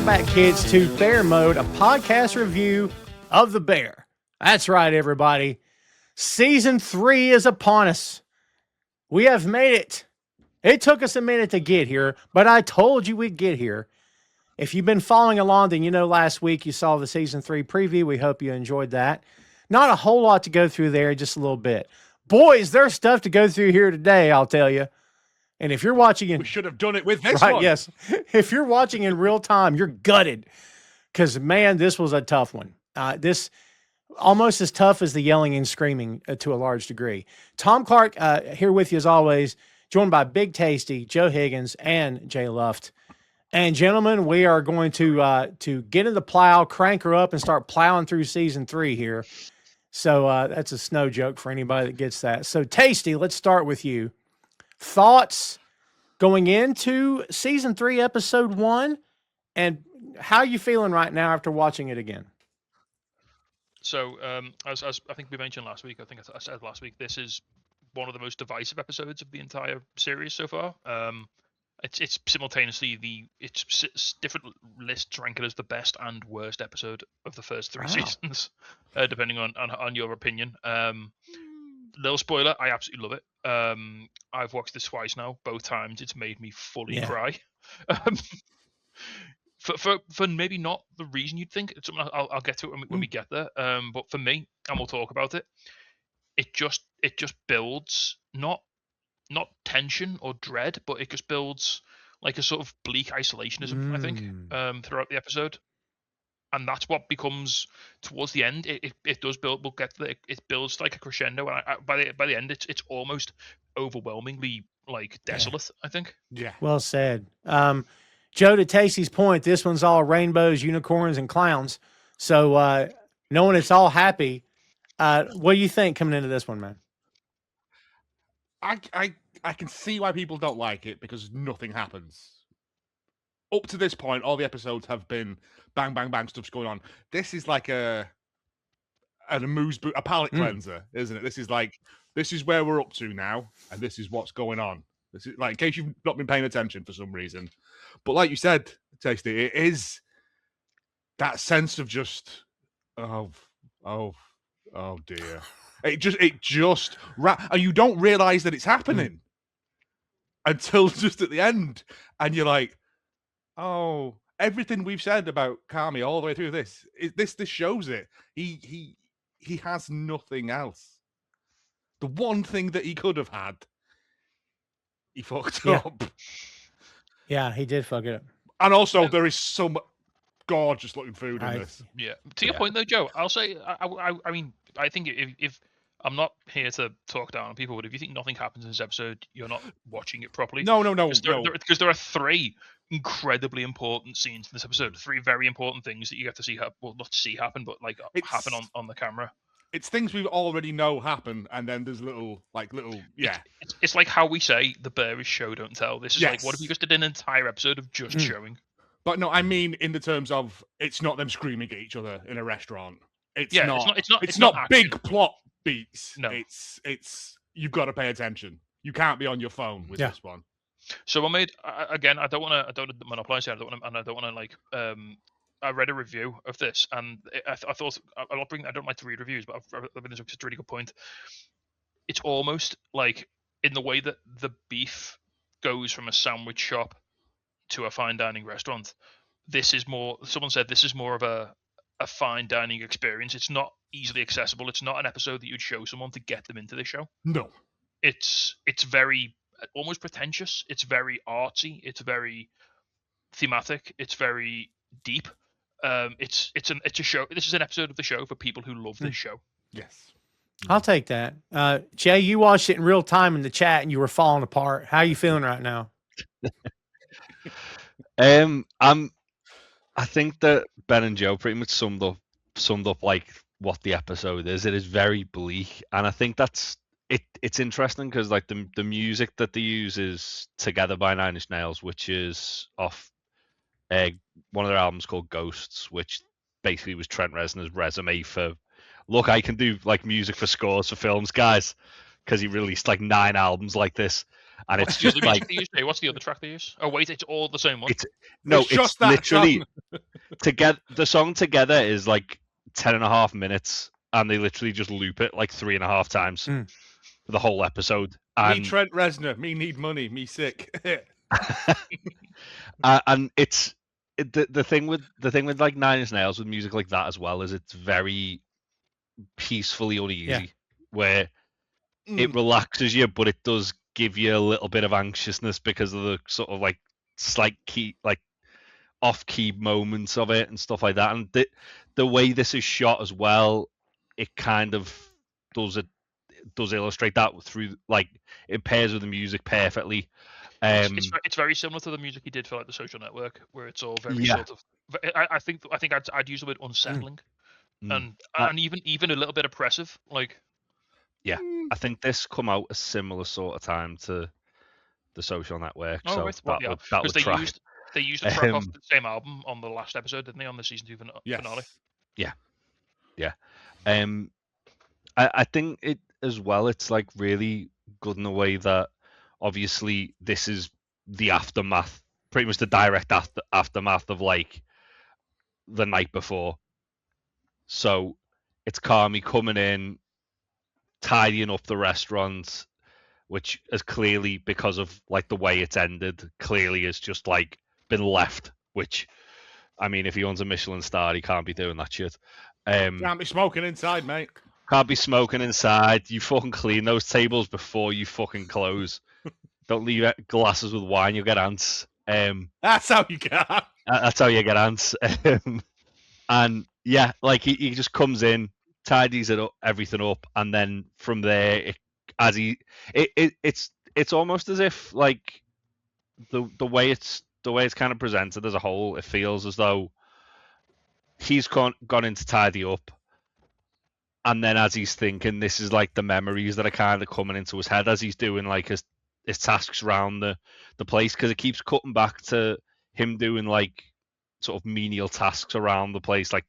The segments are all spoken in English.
welcome back, kids, to Bear Mode, a podcast review of The Bear. That's right, everybody. Season 3 is upon us. We have made it. It took us a minute to get here, but I told you we'd get here. If you've been following along, then you know last week you saw the Season 3 preview. We hope you enjoyed that. Not a whole lot to go through there, just a little bit. Boys, there's stuff to go through here today, I'll tell you. And if you're watching in... We should have done it with this right, one. Yes. If you're watching in real time, you're gutted. Because, man, this was a tough one. This almost as tough as the yelling and screaming to a large degree. Tom Clark here with you as always, joined by Big Tasty, Joe Higgins, and Jay Luft. And, gentlemen, we are going to get in the plow, crank her up, and start plowing through Season 3 here. So that's a snow joke for anybody that gets that. So, Tasty, let's start with you. Thoughts going into Season 3, Episode 1, and how are you feeling right now after watching it again? So, as I think we mentioned last week, I said last week, this is one of the most divisive episodes of the entire series so far. It's simultaneously it's different lists rank it as the best and worst episode of the first 3 seasons, depending on your opinion. Little spoiler, I absolutely love it. I've watched this twice now. Both times, it's made me fully cry. For maybe not the reason you'd think. It's something I'll get to it when we get there. But for me, and we'll talk about it. It just builds not tension or dread, but it just builds like a sort of bleak isolationism. I think throughout the episode. And that's what becomes towards the end. It does build. We'll get to it builds like a crescendo. And by the end, it's almost overwhelmingly like desolate. I think. Yeah. Well said, Joe. To Tasty's point, this one's all rainbows, unicorns, and clowns. So knowing it's all happy, what do you think coming into this one, man? I can see why people don't like it because nothing happens. Up to this point, all the episodes have been bang, bang, bang, stuff's going on. This is like a palate cleanser, isn't it? This is where we're up to now, and this is what's going on. This is like, in case you've not been paying attention for some reason. But like you said, Tasty, it is that sense of just, oh dear. And you don't realize that it's happening until just at the end, and you're like, oh, everything we've said about Carmi all the way through this shows it. He has nothing else. The one thing that he could have had, he fucked up. Yeah, he did fuck it up. And also, there is some gorgeous looking food in this. Yeah. To your point, though, Joe, I'll say, I mean, I think if I'm not here to talk down on people, but if you think nothing happens in this episode, you're not watching it properly. No. Because there are 3 incredibly important scenes in this episode. 3 very important things that you get to see happen. Well, not to see happen, but like happen on the camera. It's things we already know happen, and then there's little. It's like how we say the Bear is show, don't tell. This is like, what if we just did an entire episode of just showing? But no, I mean in the terms of it's not them screaming at each other in a restaurant. It's not big plot beats. No, it's you've got to pay attention. You can't be on your phone with this one. So I made again. I don't want to monopolize it. I don't want to like. I read a review of this, and I thought I don't like to read reviews, but I think it's a really good point. It's almost like in the way that the beef goes from a sandwich shop to a fine dining restaurant. This is more. Someone said this is more of a fine dining experience. It's not easily accessible. It's not an episode that you'd show someone to get them into the show. No, it's very almost pretentious. It's very artsy. It's very thematic. It's very deep. It's a show. This is an episode of the show for people who love this show. Yes, I'll take that. Jay, you watched it in real time in the chat, and you were falling apart. How are you feeling right now? I think that Ben and Joe pretty much summed up like what the episode is. It is very bleak, and I think that's it. It's interesting because like the music that they use is Together by Nine Inch Nails, which is off one of their albums called Ghosts, which basically was Trent Reznor's resume for, look, I can do like music for scores for films, guys, because he released like 9 albums like this. and it's The just other like music they use, Jay, what's the other track they use? Oh wait, it's all the same one. it's no, It's it's just that literally song. together. The song together is like 10.5 minutes, and they literally just loop it like 3.5 times Mm. for the whole episode. Me And Trent Reznor, me need money, me sick. and the thing with like Nine Inch Nails with music like that as well is it's very peacefully uneasy, where it relaxes you, but it does give you a little bit of anxiousness because of the sort of like slight key, like off-key moments of it and stuff like that. And the way this is shot as well, it kind of does illustrate that through, like, it pairs with the music perfectly. It's very similar to the music he did for like the Social Network, where it's all very sort of. I think I'd use the word unsettling, and even a little bit oppressive. Like, yeah, I think this come out a similar sort of time to the Social Network, so right, well, that yeah, would because track. they used a track off the same album on the last episode, didn't they? On the season 2 finale. Yeah. I think it as well. It's like really good in a way that obviously this is the aftermath, pretty much the direct aftermath of like the night before. So it's Carmy coming in, tidying up the restaurant, which is clearly, because of like the way it's ended, clearly has just like been left. Which, I mean, if he owns a Michelin star, he can't be doing that shit. Can't be smoking inside, mate. Can't be smoking inside. You fucking clean those tables before you fucking close. Don't leave glasses with wine. You'll get ants. That's how you get. That's how you get ants. And yeah, like he just comes in, tidies it up, everything up, and then from there, it's almost as if like the way it's kind of presented as a whole, it feels as though he's gone in to tidy up. And then as he's thinking, this is like the memories that are kind of coming into his head as he's doing like his tasks around the place, because it keeps cutting back to him doing like sort of menial tasks around the place, like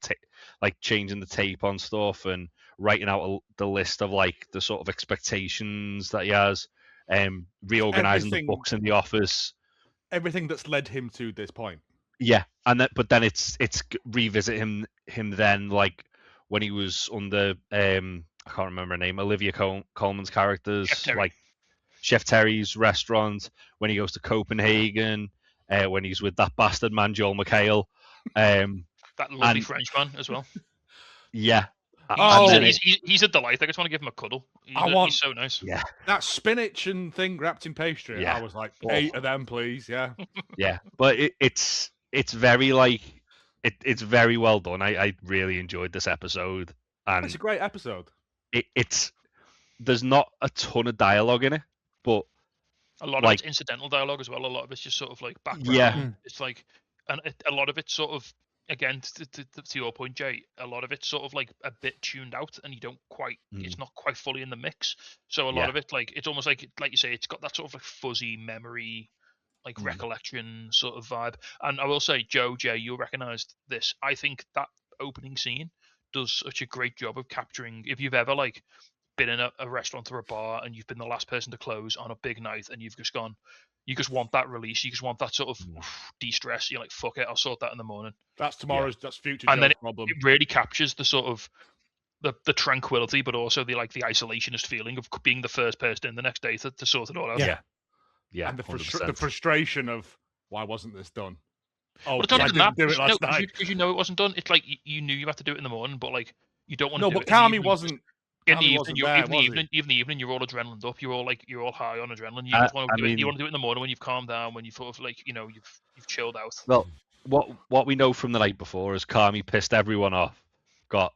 changing the tape on stuff and writing out the list of like the sort of expectations that he has, reorganizing the books in the office. Everything that's led him to this point. Yeah, and but then it's revisit him then, like when he was under I can't remember her name, Olivia Coleman's characters, like Chef Terry's restaurant, when he goes to Copenhagen, when he's with that bastard man Joel McHale, that lovely Frenchman as well. Yeah. He's a delight. I just want to give him a cuddle. He's so nice. Yeah. That spinach and thing wrapped in pastry. Yeah. I was like, 8 of them, please. Yeah. Yeah, but it's very like it's very well done. I really enjoyed this episode, and it's a great episode. It's there's not a ton of dialogue in it, but a lot of it's incidental dialogue as well. A lot of it's just sort of like background. Yeah, it's like, and a lot of it's sort of, again, to your point, Jay, a lot of it's sort of like a bit tuned out, and you don't quite, it's not quite fully in the mix. So a lot of it, like, it's almost like you say, it's got that sort of like fuzzy memory, like recollection sort of vibe. And I will say, Jay, you'll recognize this. I think that opening scene does such a great job of capturing, if you've ever like been in a restaurant or a bar and you've been the last person to close on a big night, and you've just gone, you just want that release, you just want that sort of de-stress. You're like, fuck it, I'll sort that in the morning. That's tomorrow's, that's future and then problem. It really captures the sort of the tranquility, but also the isolationist feeling of being the first person in the next day to sort it all out. Yeah, and the frustration of, why wasn't this done? Oh, but I didn't do it last night because you know it wasn't done. It's like you knew you had to do it in the morning, but like you don't want to. No, but Carmi wasn't. In the evening, you're all adrenaline up. You're all high on adrenaline. You just want to do it. You want to do it in the morning when you've calmed down, when you sort of like you've chilled out. Well, what we know from the night before is Carmi pissed everyone off, got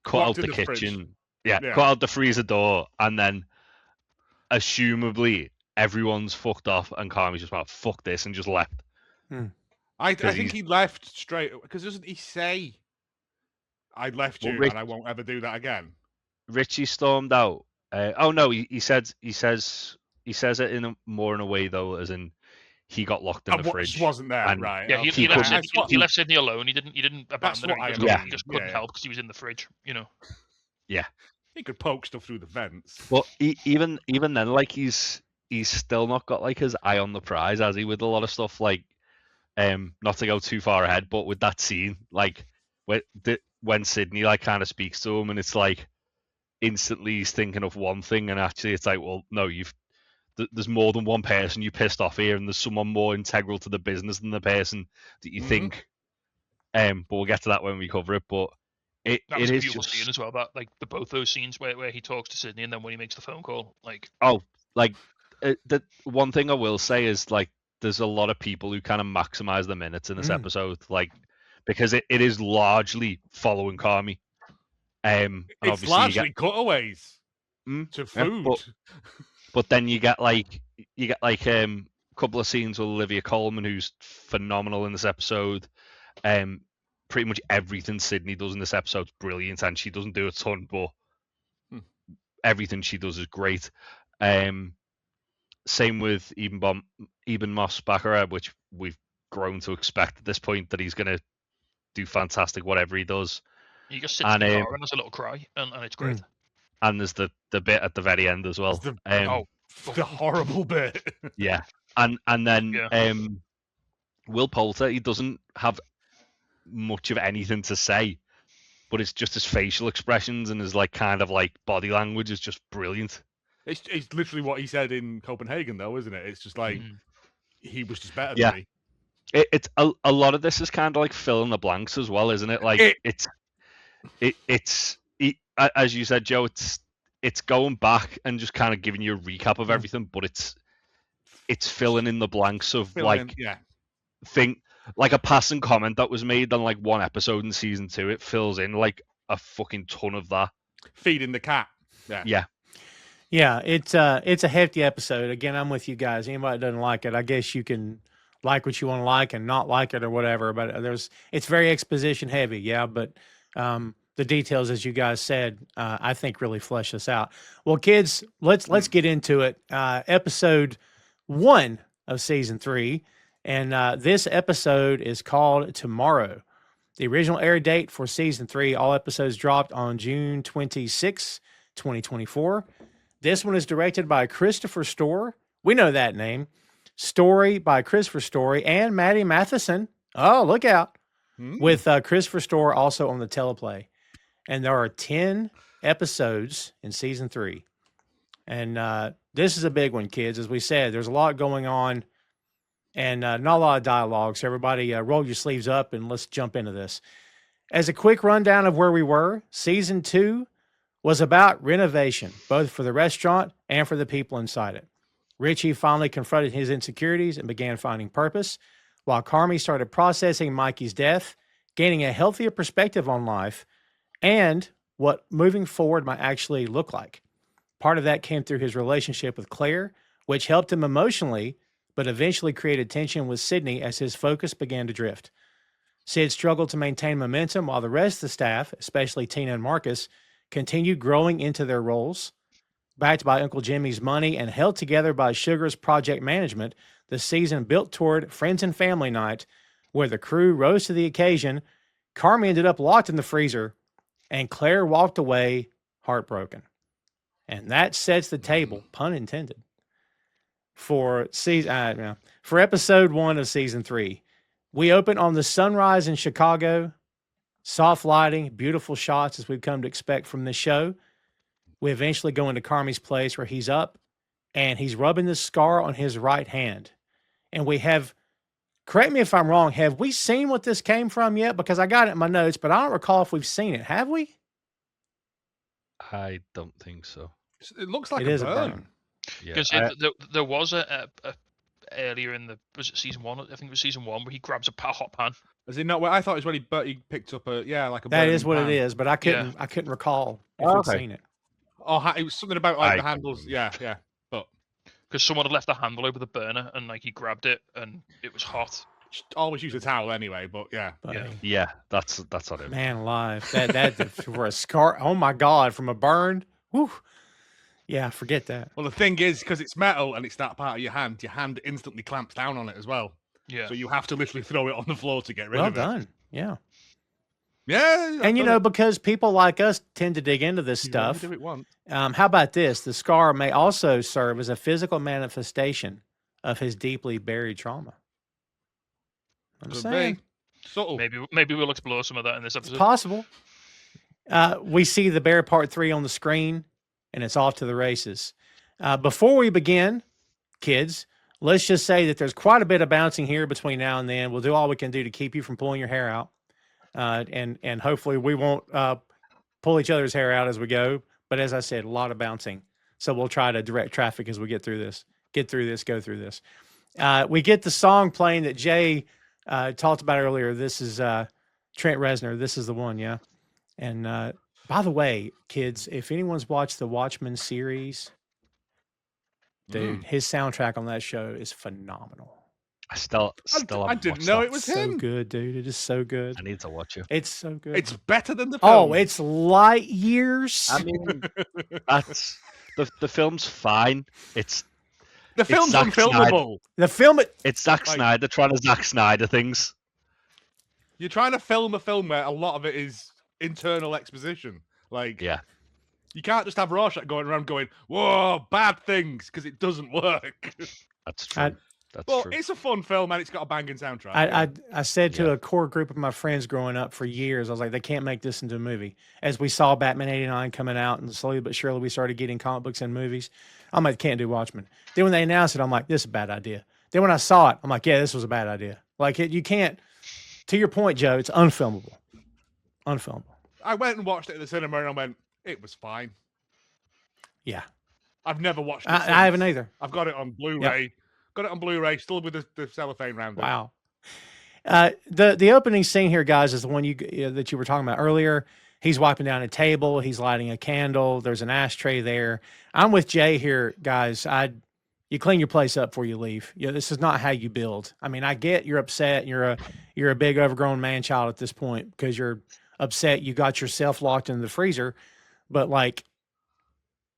cut out the kitchen, cut out the freezer door, and then assumably everyone's fucked off, and Carmi's just like, fuck this, and just left. I think he left straight, because doesn't he say, I left you and I won't ever do that again? Richie stormed out. Oh no, he says it in a way though, as in he got locked in the fridge. Wasn't there, right? Yeah, he left Sydney alone. He didn't abandon her. He just couldn't help because he was in the fridge. Yeah. He could poke stuff through the vents. But even then, like he's he's still not got like his eye on the prize, has he? With a lot of stuff like, not to go too far ahead, but with that scene, like when Sydney like kind of speaks to him, and it's like instantly he's thinking of one thing, and actually it's like, well, no, there's more than one person you pissed off here, and there's someone more integral to the business than the person that you think. But we'll get to that when we cover it. But that was it a is beautiful just scene as well. That like both those scenes where he talks to Sydney and then when he makes the phone call, like the one thing I will say is like there's a lot of people who kind of maximize the minutes in this episode, like because it is largely following Carmi. And it's obviously largely cutaways to yeah, food. but then you get like a couple of scenes with Olivia Coleman, who's phenomenal in this episode. Pretty much everything Sydney does in this episode is brilliant, and she doesn't do a ton, but everything she does is great. Same with Eben Moss Baccarat, which we've grown to expect at this point that he's going to do fantastic whatever he does. He just sits in the car and has a little cry, and it's great. And there's the bit at the very end as well. The horrible bit. Yeah, and then Will Poulter, he doesn't have much of anything to say, but it's just his facial expressions and his like kind of like body language is just brilliant. It's literally what he said in Copenhagen, though, isn't it? It's just like he was just better than me. It's a lot of this is kind of like fill in the blanks as well, isn't it? Like it's as you said, Joe. It's going back and just kind of giving you a recap of everything, but it's filling in the blanks of like a passing comment that was made on like one episode in season 2. It fills in like a fucking ton of that. Feeding the cat. Yeah, it's a hefty episode. Again, I'm with you guys. Anybody that doesn't like it, I guess you can like what you want to like and not like it or whatever. But it's very exposition heavy, but the details, as you guys said, I think really flesh this out. Well, kids, let's get into it. Episode 1 of season 3, and this episode is called Tomorrow. The original air date for season 3, all episodes dropped on June 26, 2024. This one is directed by Christopher Storer. We know that name. Story by Christopher Story and Maddie Matheson. Oh, look out. With Christopher Storer also on the teleplay. And there are 10 episodes in season 3. And this is a big one, kids. As we said, there's a lot going on and not a lot of dialogue. So everybody roll your sleeves up and let's jump into this. As a quick rundown of where we were, season 2 was about renovation, both for the restaurant and for the people inside it. Richie finally confronted his insecurities and began finding purpose, while Carmy started processing Mikey's death, gaining a healthier perspective on life and what moving forward might actually look like. Part of that came through his relationship with Claire, which helped him emotionally, but eventually created tension with Sydney as his focus began to drift. Sid struggled to maintain momentum while the rest of the staff, especially Tina and Marcus, continued growing into their roles. Backed by Uncle Jimmy's money and held together by Sugar's project management, the season built toward Friends and Family Night, where the crew rose to the occasion. Carmy ended up locked in the freezer, and Claire walked away heartbroken. And that sets the table, pun intended, for episode 1 of season 3. We open on the sunrise in Chicago. Soft lighting, beautiful shots as we've come to expect from this show. We eventually go into Carmy's place where he's up and he's rubbing the scar on his right hand. And we have, correct me if I'm wrong, have we seen what this came from yet? Because I got it in my notes, but I don't recall if we've seen it. Have we? I don't think so. It looks like it is a burn. Because there was a earlier in was it season 1? I think it was season 1 where he grabs a hot pan. Is it not? I thought it was when he picked up a like a. That is what it is, but I couldn't recall if we'd seen it. Oh, it was something about like the handles. Yeah, but because someone had left the handle over the burner and like he grabbed it and it was hot. Always use a towel anyway, but that's on him. Man alive, that for a scar. Oh my God, from a burn. Whew. Yeah, forget that. Well, the thing is, because it's metal and it's that part of your hand instantly clamps down on it as well. Yeah. So you have to literally throw it on the floor to get rid of it. Well done. Yeah. Yeah, And because people like us tend to dig into this you only stuff. do it once. How about this? The scar may also serve as a physical manifestation of his deeply buried trauma. I'm Could saying be subtle. Maybe we'll explore some of that in this it's episode. possible. We see the bear part 3 on the screen, and it's off to the races. Before we begin, kids, let's just say that there's quite a bit of bouncing here between now and then. We'll do all we can do to keep you from pulling your hair out, and hopefully we won't pull each other's hair out as we go. But as I said, a lot of bouncing, so we'll try to direct traffic as we go through this. Go through this. We get the song playing that Jay talked about earlier. This is Trent Reznor. This is the one, yeah. And by the way, kids, if anyone's watched the Watchmen series, dude, his soundtrack on that show is phenomenal. I still I didn't know it was So him. good, dude. It is so good. I need to watch it. It's so good. It's better than the film. Oh, it's light years. I mean, that's the film's fine. The film's Zack unfilmable. The film, It's Zack Snyder trying to Zack Snyder things. You're trying to film a film where a lot of it is internal exposition. Like, Yeah. you can't just have Rorschach going around going, "Whoa, bad things," because it doesn't work. That's true. That's Well, true. it's a fun film and it's got a banging soundtrack. I said to Yeah. a core group of my friends growing up for years, I was like, they can't make this into a movie. As we saw Batman '89 coming out, and slowly but surely we started getting comic books and movies, I'm like, can't do Watchmen. Then when they announced it, I'm like, this is a bad idea. Then when I saw it, I'm like, yeah, this was a bad idea. Like, you can't. To your point, Joe, it's unfilmable. Unfilmable. I went and watched it at the cinema and I went, it was fine. Yeah, I've never watched it. I haven't either. I've got it on Blu-ray. Got it on Blu-ray, still with the cellophane round it. Wow. The opening scene here, guys, is the one that you were talking about earlier. He's wiping down a table. He's lighting a candle. There's an ashtray there. I'm with Jay here, guys. You clean your place up before you leave. This is not how you build. I mean, I get you're upset. You're a big overgrown man child at this point because you're upset you got yourself locked in the freezer. But like,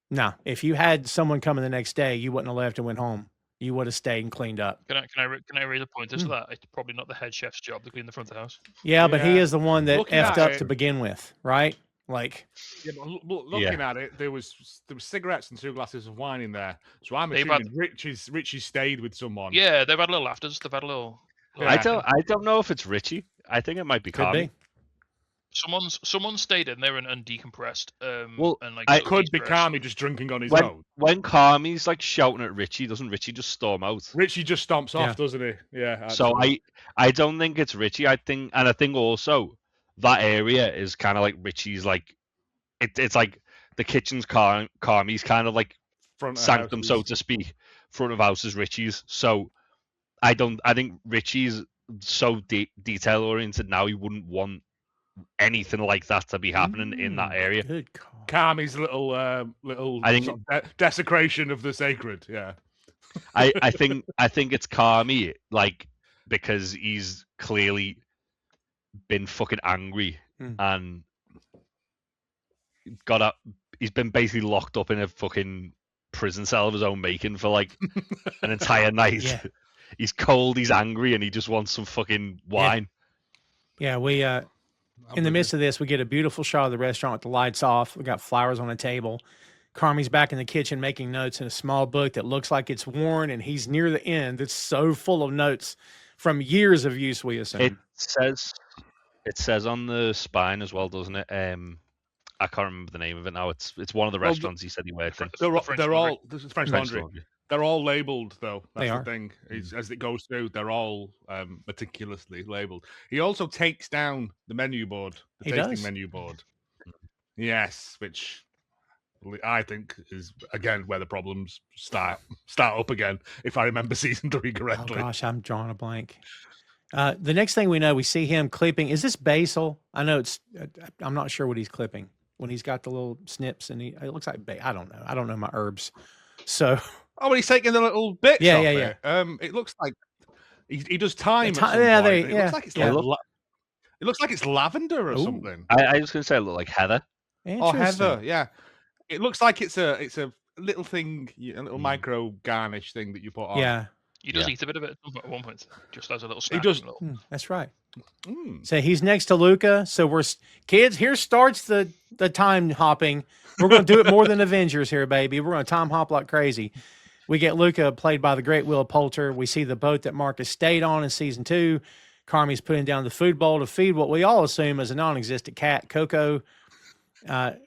no, if you had someone coming the next day, you wouldn't have left and went home. You would have stayed and cleaned up. Can I raise a pointer to that? It's probably not the head chef's job to clean the front of the house. Yeah, but he Yeah. is the one that Looking effed at up it- to begin with, right? Like, Yeah, but looking at it, there was cigarettes and 2 glasses of wine in there. So I'm They've assuming Richie stayed with someone. Yeah, they've had little afters. They've had a little. Yeah. I don't know if it's Richie. I think it might be could Carmi. be. Someone stayed in there and decompressed. Well, and like It could be de-stressed. Carmy just drinking on his When own. when Carmi's like shouting at Richie, doesn't Richie just storm out? Richie just stomps Yeah. off, doesn't he? Yeah. So absolutely. I don't think it's Richie. I think also that area is kind of like Richie's like it's like the kitchen's Carmi's kind of like Front of sanctum, house so is- to speak. Front of house is Richie's. So I think Richie's so detail oriented now. He wouldn't want anything like that to be happening in that area. Good call. Carmy's little I think- sort of desecration of the sacred. Yeah. I think it's Carmi, like, because he's clearly been fucking angry Mm. and he's been basically locked up in a fucking prison cell of his own making for like an entire night. Yeah. He's cold, he's angry, and he just wants some fucking wine. Yeah, we in the midst of this, we get a beautiful shot of the restaurant with the lights off. We got flowers on a table. Carmi's back in the kitchen making notes in a small book that looks like it's worn, and he's near the end. It's so full of notes from years of use, we assume. It says on the spine as well, doesn't it? I can't remember the name of it now. It's one of the Well, restaurants he said he worked in. They're all this is French French Laundry. Laundry. They're all labeled though. That's They the are. thing. As it goes through, they're all meticulously labeled. He also takes down the menu board, the He tasting does? menu board. Yes, which I think is again where the problems start up again. If I remember season 3 Oh correctly. gosh, I'm drawing a blank. The next thing we know, we see him clipping. Is this basil? I know it's. I'm not sure what he's clipping when he's got the little snips, and it looks like I don't know. I don't know my herbs. So Oh, but he's taking the little bits. Yeah, off yeah, it. It looks like he does time. At Ti- some yeah, point. they- It yeah, looks like it's yeah. it looks like it's lavender or Ooh. something. I was going to say it looked like heather. Oh, interesting. heather, yeah. It looks like it's a little thing, a little Mm. micro garnish thing that you put on. Yeah, He does eat a bit of it at one point, just as a little snack. He does. That's right. Mm. So he's next to Luca. So kids. Here starts the time hopping. We're going to do it more than Avengers here, baby. We're going to time hop like crazy. We get Luca played by the great Will Poulter. We see the boat that Marcus stayed on in season 2. Carmi's putting down the food bowl to feed what we all assume is a non-existent cat, Coco.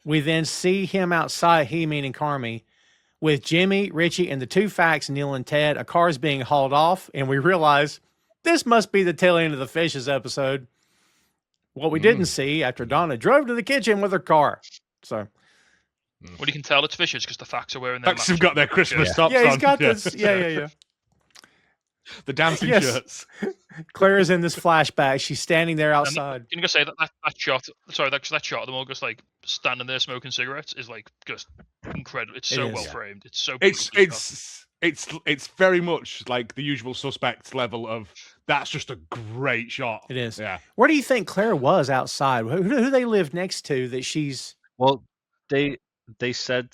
We then see him outside, he meaning Carmi, with Jimmy, Richie, and the 2 facts, Neil and Ted. A car is being hauled off, and we realize this must be the tail end of the Fishes episode. What we didn't see after Donna drove to the kitchen with her car. So, well, you can tell it's Fishes because the facts are wearing their Facts have got their Christmas tops yeah, he's on. got this. Yeah. The dancing Yes. shirts. Claire's in this flashback. She's standing there outside. Can you say that shot? Sorry, that shot of them all just like standing there smoking cigarettes is like just incredible. It's so well framed. It's so. It's very much like the Usual Suspects level of that's just a great shot. It is. Yeah. Where do you think Claire was outside? Who they live next to that she's? Well, they said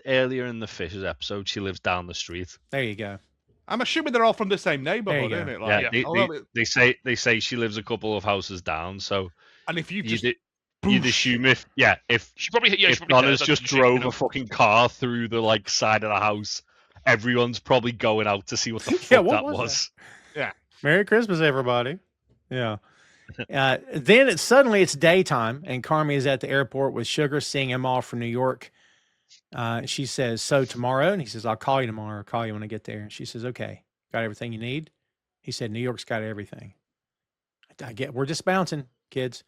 earlier in the Fishes episode she lives down the street. There you go. I'm assuming they're all from the same neighborhood, go. isn't it? Like, They say she lives a couple of houses down. So, and if you just you'd assume if she probably Donna's just drove a fucking car through the like side of the house, everyone's probably going out to see what the fuck what that was was. Yeah. Merry Christmas, everybody. Yeah. Then suddenly it's daytime, and Carmi is at the airport with Sugar, seeing him off from New York. She says, "So tomorrow?" And he says, "I'll call you tomorrow. I'll call you when I get there." And she says, "Okay, got everything you need?" He said, "New York's got everything." We're just bouncing, kids.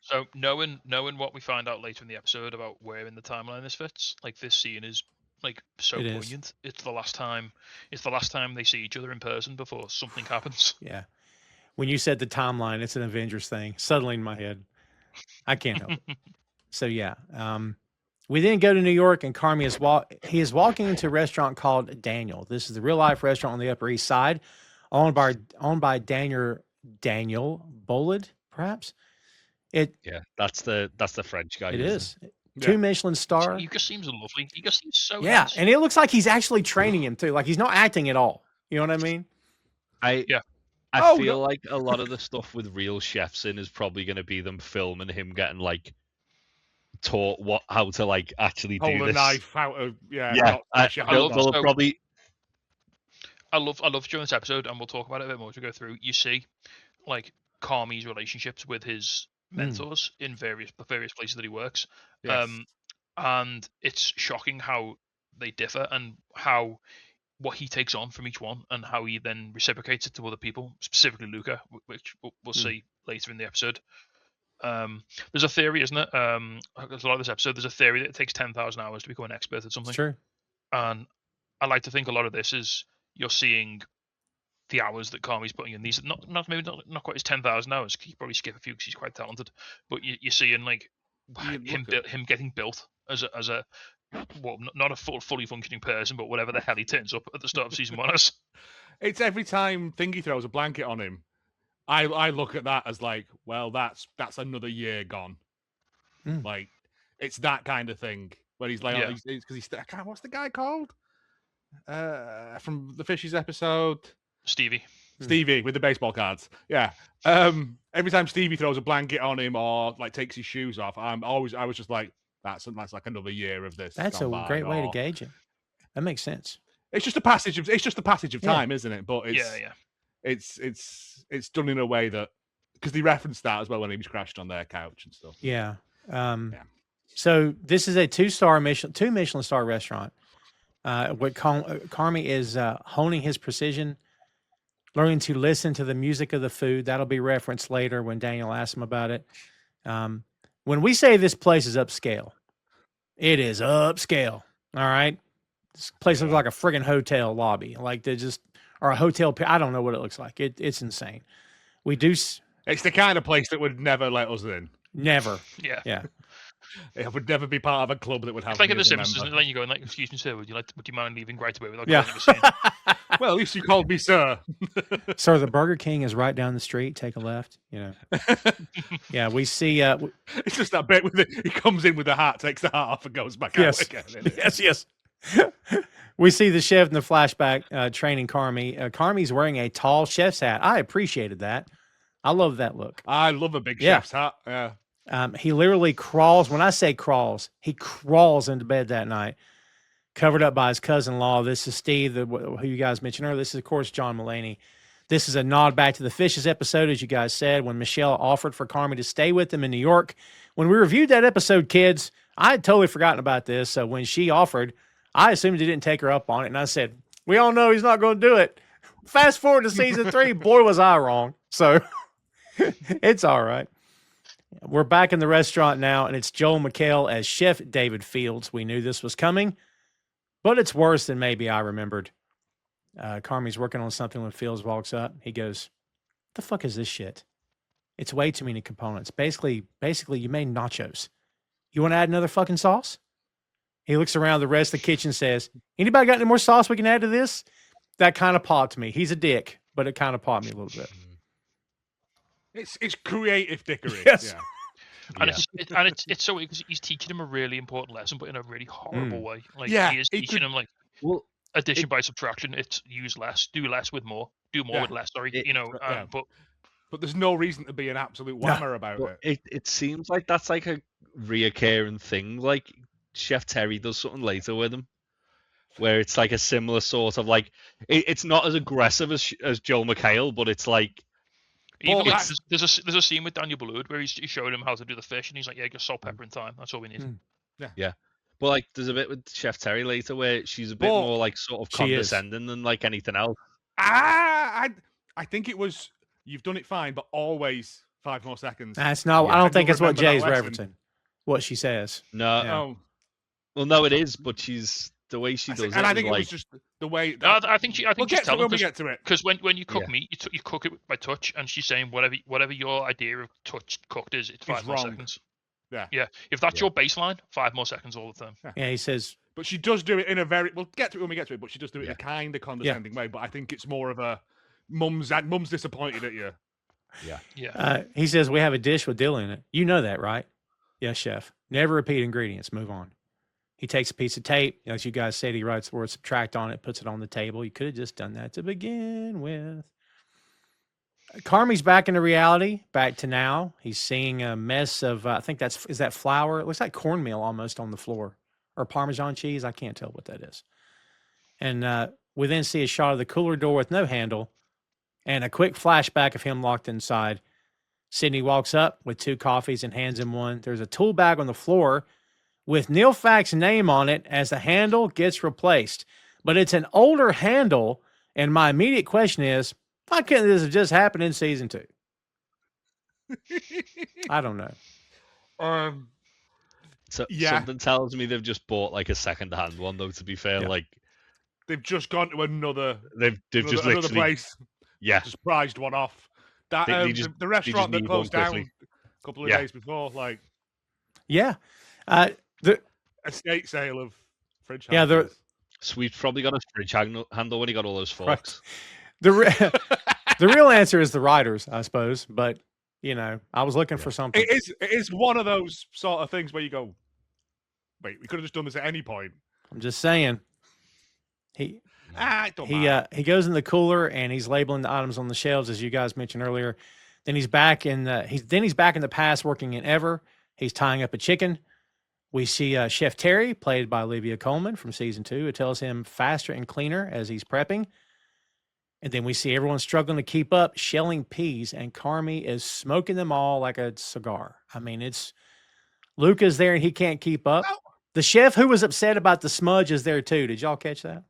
So knowing what we find out later in the episode about where in the timeline this fits, like this scene is like so poignant. It's the last time they see each other in person before something happens. Yeah. When you said the timeline, it's an Avengers thing. Suddenly in my head, I can't help it. So yeah. We then go to New York, and Carmi is walking into a restaurant called Daniel. This is the real life restaurant on the Upper East Side, owned by Daniel Bolid, perhaps. That's the French guy. It is. Yeah. 2 Michelin star. He just seems lovely. He just seems so Yeah, nice. and it looks like he's actually training him too. Like he's not acting at all. You know what I mean? I feel like a lot of the stuff with real chefs in is probably going to be them filming him getting like taught how to like actually hold do a this. knife out of They'll probably. I love during this episode, and we'll talk about it a bit more as we go through. You see, like Carmi's relationships with his mentors in various places that he works, Yes. and it's shocking how they differ and what he takes on from each one, and how he then reciprocates it to other people, specifically Luca, which we'll see later in the episode. There's a theory, isn't it? There's a lot of this episode. There's a theory that it takes 10,000 hours to become an expert at something. Sure. And I like to think a lot of this is you're seeing the hours that Carmi's putting in. These not quite his 10,000 hours. He probably skip a few because he's quite talented. But you're seeing like him getting built as a not a fully functioning person, but whatever the hell he turns up at the start of season 1 as. It's every time Thingy throws a blanket on him. I look at that as like, well, that's another year gone. Like, it's that kind of thing where he's like, because what's the guy called? From the Fishes episode, Stevie with the baseball cards. Yeah. Every time Stevie throws a blanket on him or like takes his shoes off, I was just like, that's like another year of this. That's a great way to gauge it. That makes sense. It's just a passage of time, isn't it? But it's done in a way that, because they referenced that as well when he was crashed on their couch and stuff. Yeah. So this is a 2 Michelin star restaurant. What Carmi is honing his precision, learning to listen to the music of the food. That'll be referenced later when Daniel asks him about it. When we say this place is upscale, it is upscale. All right. This place looks like a friggin' hotel lobby. Like or a hotel. I don't know what it looks like. It's insane. It's the kind of place that would never let us in. Never. Yeah. It would never be part of a club that would have. It's like in The Simpsons, isn't it? Like you go and like, "Excuse me, sir, would you mind leaving right away without calling me a scene?" Well, at least you called me sir. Sir, the Burger King is right down the street. Take a left. You know. Yeah, we see. It's just that bit with he comes in with the hat, takes the hat off, and goes back out again. Yes. We see the chef in the flashback training Carmi. Carmi's wearing a tall chef's hat. I appreciated that. I love that look. I love a big Yeah. chef's hat. Yeah. He literally crawls. When I say crawls, he crawls into bed that night, covered up by his cousin-in-law. This is Steve, who you guys mentioned earlier. This is, of course, John Mulaney. This is a nod back to the Fishes episode, as you guys said, when McHale offered for Carmi to stay with them in New York. When we reviewed that episode, kids, I had totally forgotten about this. So when she offered, I assumed he didn't take her up on it. And I said, we all know he's not going to do it. Fast forward to season 3. Boy, was I wrong. So it's all right. We're back in the restaurant now, and it's Joel McHale as Chef David Fields. We knew this was coming, but it's worse than maybe I remembered. Carmi's working on something when Fields walks up. He goes, "The fuck is this shit? It's way too many components. Basically, you made nachos. You want to add another fucking sauce?" He looks around the rest of the kitchen, says, "Anybody got any more sauce we can add to this?" That kind of popped me. He's a dick, but it kind of popped me a little bit. It's creative dickery. Yes. Yeah. And it's so weird because he's teaching him a really important lesson, but in a really horrible way. Like Yeah, he is he teaching could- him like Well, addition by subtraction. It's use less, do less with more, do more Yeah. with less. Sorry, yeah. but But there's no reason to be an absolute whammer about Well, it. it seems like that's like a reoccurring thing. Like Chef Terry does something later with him, where it's like a similar sort of like it's not as aggressive as Joel McHale, but it's like even Well, like, that's- there's a scene with Daniel Ballard where he's showing him how to do the fish, and he's like, "Yeah, just salt, pepper, and thyme. That's all we need." but like there's a bit with Chef Terry later where she's a bit Well, more like sort of she is. condescending than like anything else. I think it was, you've done it fine, but always 5 more seconds. That's not. Yeah, I I don't think do it's what remember that Jay's lesson. referencing. What she says. No, Yeah. Oh, well, no, it is, but she's the way she does it. and I is think it like, was just the way. No, I think we'll she's get to it telling when we get to it. because when you cook Yeah. meat, you cook it by touch, and she's saying whatever your idea of touch cooked is, it's 5 more wrong. seconds. Yeah. Yeah. If that's Yeah. your baseline, 5 more seconds all the time. Yeah, he says. But she does do it in a very. We'll get to it when we get to it. But she does do it in Yeah. a kind of condescending way. But I think it's more of a mum's disappointed at you. Yeah. He says, "We have a dish with dill in it. You know that, right?" "Yes, chef. Never repeat ingredients. Move on." He takes a piece of tape. As you guys said, he writes the word subtract on it, puts it on the table. You could have just done that to begin with. Carmi's back into reality, back to now. He's seeing a mess of, I think is that flour? It looks like cornmeal almost on the floor. Or Parmesan cheese. I can't tell what that is. And we then see a shot of the cooler door with no handle and a quick flashback of him locked inside. Sydney walks up with 2 coffees and hands him one. There's a tool bag on the floor with Neil Fack's name on it as the handle gets replaced. But it's an older handle, and my immediate question is, why couldn't this have just happened in season 2? I don't know. so, Yeah. something tells me they've just bought like a second-hand one. Though, to be fair, Yeah. like They've just gone to another they've just another literally place, yeah. just prized one off. That They just- the restaurant that need closed one down quickly. a couple of Yeah. days before, like Yeah. estate sale of fridge. Yeah, they're- handles. Sweet's probably got a fridge handle when he got all those Right. forks. The real answer is the writers, I suppose. But, I was looking for something. It is one of those sort of things where you go, wait, we could have just done this at any point. I'm just saying. He It don't matter. he goes in the cooler and he's labeling the items on the shelves, as you guys mentioned earlier. Then he's back in the past working in Ever. He's tying up a chicken. We see Chef Terry, played by Olivia Coleman from season 2, who tells him faster and cleaner as he's prepping. And then we see everyone struggling to keep up, shelling peas, and Carmi is smoking them all like a cigar. I mean, it's Luca's there and he can't keep up. Oh. The chef who was upset about the smudge is there too. Did y'all catch that?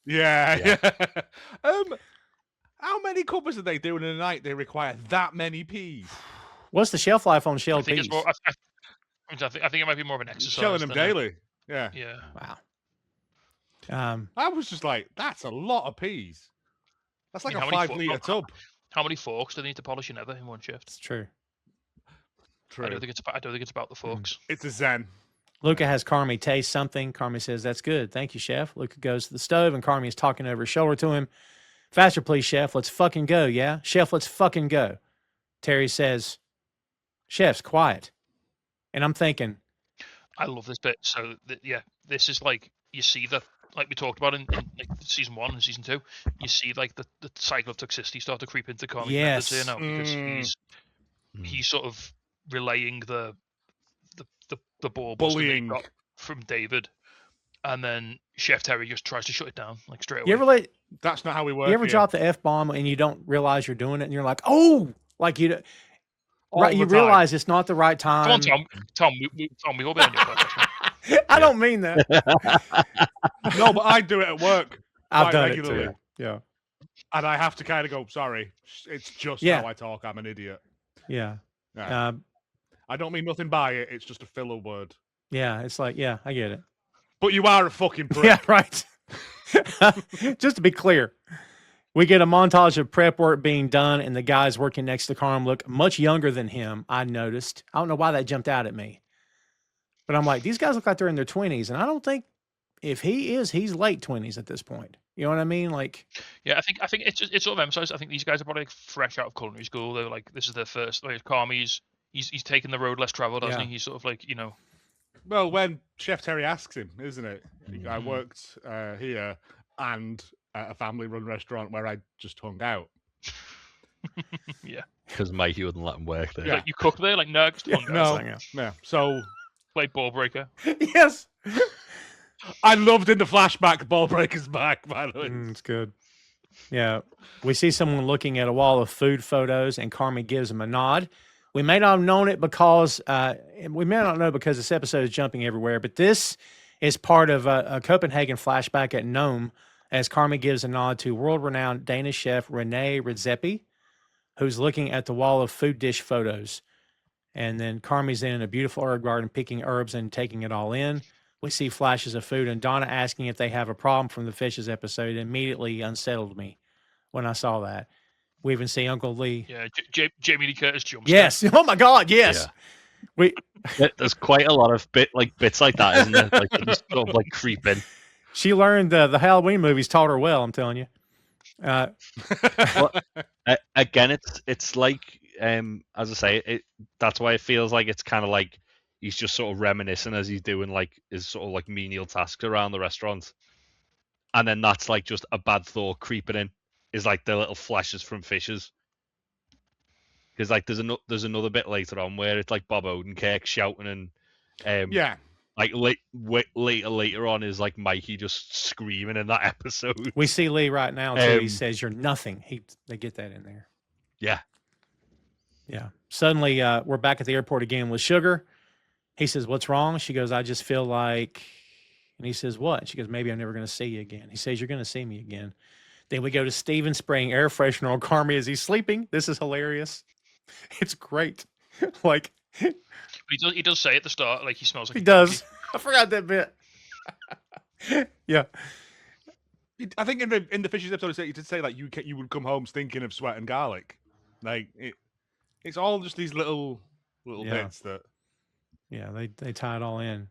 Yeah. How many covers are they doing in a night? They require that many peas. What's the shelf life on I shelled think peas? it's more. I think it might be more of an exercise. Shelling them than a- daily. Yeah. Yeah. Wow. I was just like, that's a lot of peas. That's like I mean, a how many 5 litre tub. How many forks do they need to polish in Ever in one shift? It's true. True. I don't think it's about the forks. It's a zen. Luca has Carmi taste something. Carmi says, "That's good. Thank you, chef." Luca goes to the stove and Carmi is talking over his shoulder to him. "Faster, please, chef. Let's fucking go, yeah? Chef, let's fucking go." Terry says, "Chef's quiet." And I'm thinking, I love this bit. So this is like you see that, like we talked about in like season 1 and season 2, you see like the cycle of toxicity start to creep into Carmi's methods here Yes. now, because Mm. he's sort of relaying the ball busting that he Bullying. got from David, and then Chef Terry just tries to shut it down like straight away. You ever let That's not how we work you ever here. drop the F-bomb and you don't realize you're doing it, and you're like, oh, like you All right, the you time. realize it's not the right Come on, time. Tom, we all been on your podcast, man. I don't mean that. No, but I do it at work I've quite done regularly. it too. Yeah. And I have to kind of go, sorry, it's just Yeah. how I talk. I'm an idiot. Yeah. Yeah. I don't mean nothing by it. It's just a filler word. Yeah. It's like, yeah, I get it. But you are a fucking prick. Yeah, right. Just to be clear, we get a montage of prep work being done, and the guys working next to Carm look much younger than him. I noticed. I don't know why that jumped out at me, but I'm like, these guys look like they're in their 20s, and I don't think if he is, he's late 20s at this point. You know what I mean? Like, Yeah, I think it's sort of emphasized. I think these guys are probably like fresh out of culinary school. They're like, this is their first. Like Carmi's, he's taken the road less traveled, hasn't Yeah. he? He's sort of like, Well, when Chef Terry asks him, isn't it? I Mhm. worked here and at a family-run restaurant where I just hung out. yeah. Because Mikey wouldn't let him work there. Yeah. Like, you cook there, like no, just hung out, No. hang out. Yeah. So play ball breaker. Yes. I loved in the flashback Ball Breaker's back, by the way. It's good. Yeah. We see someone looking at a wall of food photos, and Carmi gives him a nod. We may not have known it because we may not know because this episode is jumping everywhere, but this is part of a Copenhagen flashback at Nome, as Carmi gives a nod to world-renowned Danish chef Rene Redzepi, who's looking at the wall of food dish photos. And then Carmi's in a beautiful herb garden picking herbs and taking it all in. We see flashes of food, and Donna asking if they have a problem from the fishes episode immediately unsettled me when I saw that. We even see Uncle Lee. Yeah, Jamie Lee Curtis jumps. Yes. Oh my God. Yes. Yeah. There's quite a lot of bits like that, isn't there? Like they just sort of like creep in. She learned the Halloween movies taught her well. I'm telling you. Again, it's like as I say, that's why it feels like it's kind of like he's just sort of reminiscing as he's doing like his sort of like menial tasks around the restaurant, and then that's like just a bad thought creeping in. Is like the little flashes from fishes. Because like there's another bit later on where it's like Bob Odenkirk shouting and Yeah. like later on is like Mikey just screaming in that episode. We see Lee right now too. He says, "You're nothing." They get that in there. Yeah. Yeah. Suddenly, we're back at the airport again with Sugar. He says, "What's wrong?" She goes, "I just feel like," and he says, "What?" She goes, "Maybe I'm never going to see you again." He says, "You're going to see me again." Then we go to Steven spraying air freshener on Carmi as he's sleeping. This is hilarious. It's great. Like he does say at the start, like he smells like he does. I forgot that bit. Yeah. I think in the fishes episode, you did say like you would come home stinking of sweat and garlic. Like it's all just these little bits that. Yeah, they tie it all in.